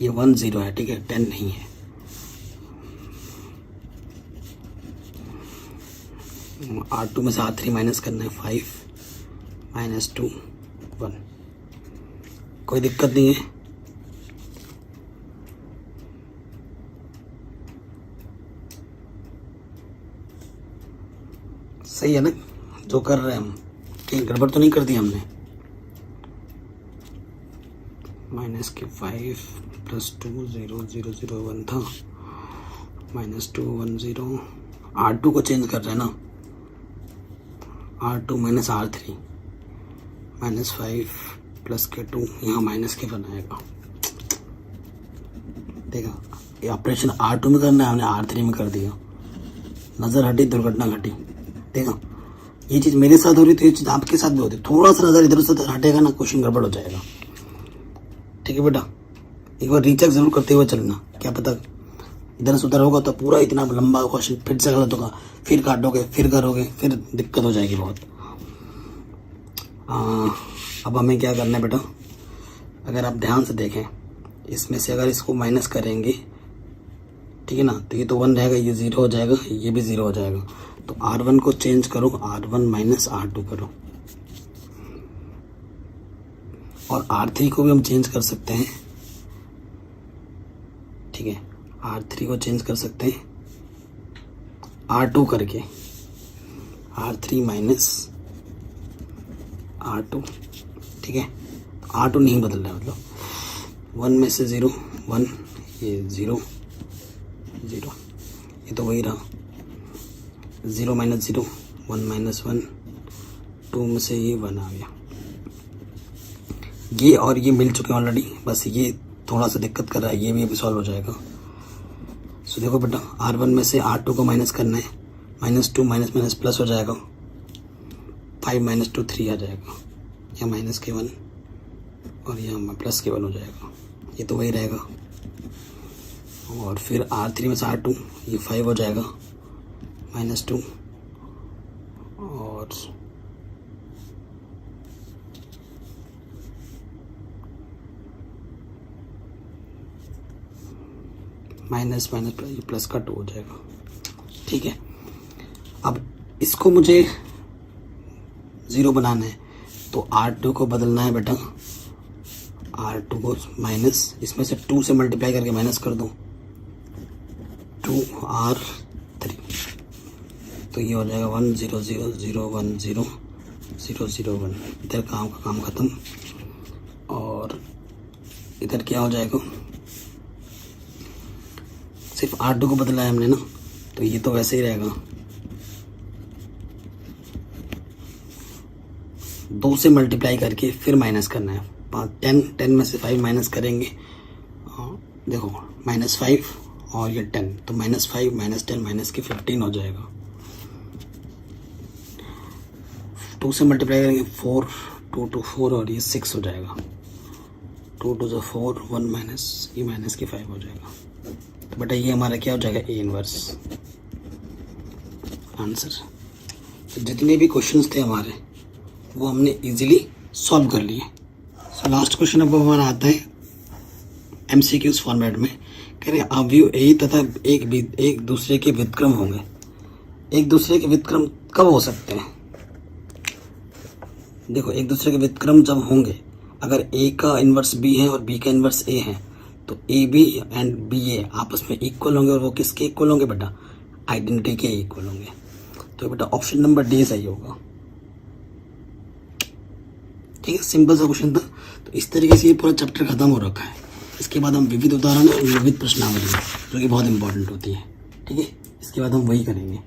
ये 1 0 है, ठीक है, 10 नहीं है। R2 में से R3 माइनस करना है, 5 माइनस 2 1, कोई दिक्कत नहीं है। सही है ना जो कर रहे हैं हम, कहीं गड़बड़ तो नहीं कर दी हमने। माइनस के 5 प्लस 2 0 0 0 1 था, माइनस 2 1 0। R2 को चेंज कर रहे हैं ना, R2 minus R3 minus 5 plus के 2, यहाँ माइनस के बनाएगा। देखा, ये ऑपरेशन R2 में करना है, हमने R3 में कर दिया। नज़र हटी दुर्घटना घटी। देखा, ये चीज़ मेरे साथ हो रही तो ये चीज़ आपके साथ भी होती। थोड़ा सा नज़र इधर उधर हटेगा ना, क्वेश्चन गड़बड़ हो जाएगा। ठीक है बेटा, एक बार रीचेक जरूर करते हुए चलना, क्या पता इधर से उधर होगा तो पूरा इतना लंबा क्वेश्चन फिर से गलत होगा, फिर काटोगे, फिर करोगे, फिर दिक्कत हो जाएगी बहुत। अब हमें क्या करना है बेटा, अगर आप ध्यान से देखें, इसमें से अगर इसको माइनस करेंगे, ठीक है ना, तो ये तो 1 रहेगा, ये 0 हो जाएगा, ये भी 0 हो जाएगा। तो R1 को चेंज करो, R1 माइनस R2 करो, और R3 को भी हम चेंज कर सकते हैं। ठीक है, R3 को चेंज कर सकते हैं R2 करके, R3 माइनस R2। ठीक है, R2 नहीं बदल रहा है, मतलब 1 में से 0 1, ये 0 0, ये तो वही रहा। 0 माइनस 0 1 माइनस 1, 2 में से ये 1 आ गया। ये और ये मिल चुके हैं ऑलरेडी, बस ये थोड़ा सा दिक्कत कर रहा है, ये भी अभी सॉल्व हो जाएगा। सो देखो बेटा, R1 में से R2 को माइनस करना है, माइनस 2 माइनस माइनस प्लस हो जाएगा, 5 माइनस 2 3 आ जाएगा, या माइनस के 1 और यहाँ प्लस के 1 हो जाएगा, ये तो वही रहेगा। और फिर R3 में से R2, ये 5 हो जाएगा, -2 और माइनस प्लस का 2 हो जाएगा। ठीक है, अब इसको मुझे 0 बनाना है तो R2 को बदलना है बेटा, R2 को माइनस, इसमें से 2 से मल्टीप्लाई करके माइनस कर दो, 2R3, तो ये हो जाएगा 1 0 0 0 1 0 0 0 1। इधर काम खत्म। और इधर क्या हो जाएगा, सिर्फ R2 को बदला है हमने ना, तो ये तो वैसे ही रहेगा। 2 से मल्टीप्लाई करके फिर माइनस करना है, 10 में से 5 माइनस करेंगे, देखो -5 और ये 10, तो -5 -10 -15 हो जाएगा। 2 से मल्टीप्लाई करेंगे 4, 2 to 4 और ये 6 हो जाएगा, 2 to 4 1 माइनस, ये -5 हो जाएगा। तो बेटा ये हमारा क्या हो जाएगा, A इनवर्स आंसर। तो जितने भी क्वेश्चंस थे हमारे वो हमने इजीली सॉल्व कर लिए। सो लास्ट क्वेश्चन अब हमारा आता है MCQs फॉर्मेट में। कह रहे अवयव A तथा एक दूसरे के व्युत्क्रम होंगे। एक दूसरे के व्युत्क्रम कब हो सकते हैं? देखो, एक दूसरे के व्युत्क्रम जब होंगे, अगर A का इन्वर्स B है और B का इन्वर्स A है, तो AB एंड BA आपस में इक्वल होंगे। और वो किसके इक्वल होंगे बेटा? आइडेंटिटी के इक्वल होंगे। तो बेटा ऑप्शन नंबर डी सही होगा। ठीक है, सिंपल सा क्वेश्चन था। तो इस तरीके से ये पूरा चैप्टर खत्म हो रखा है। इसके बाद हम विविध उदाहरण और विविध प्रश्नावली, जो कि बहुत इंपॉर्टेंट होती है। ठीक है, इसके बाद हम वही करेंगे।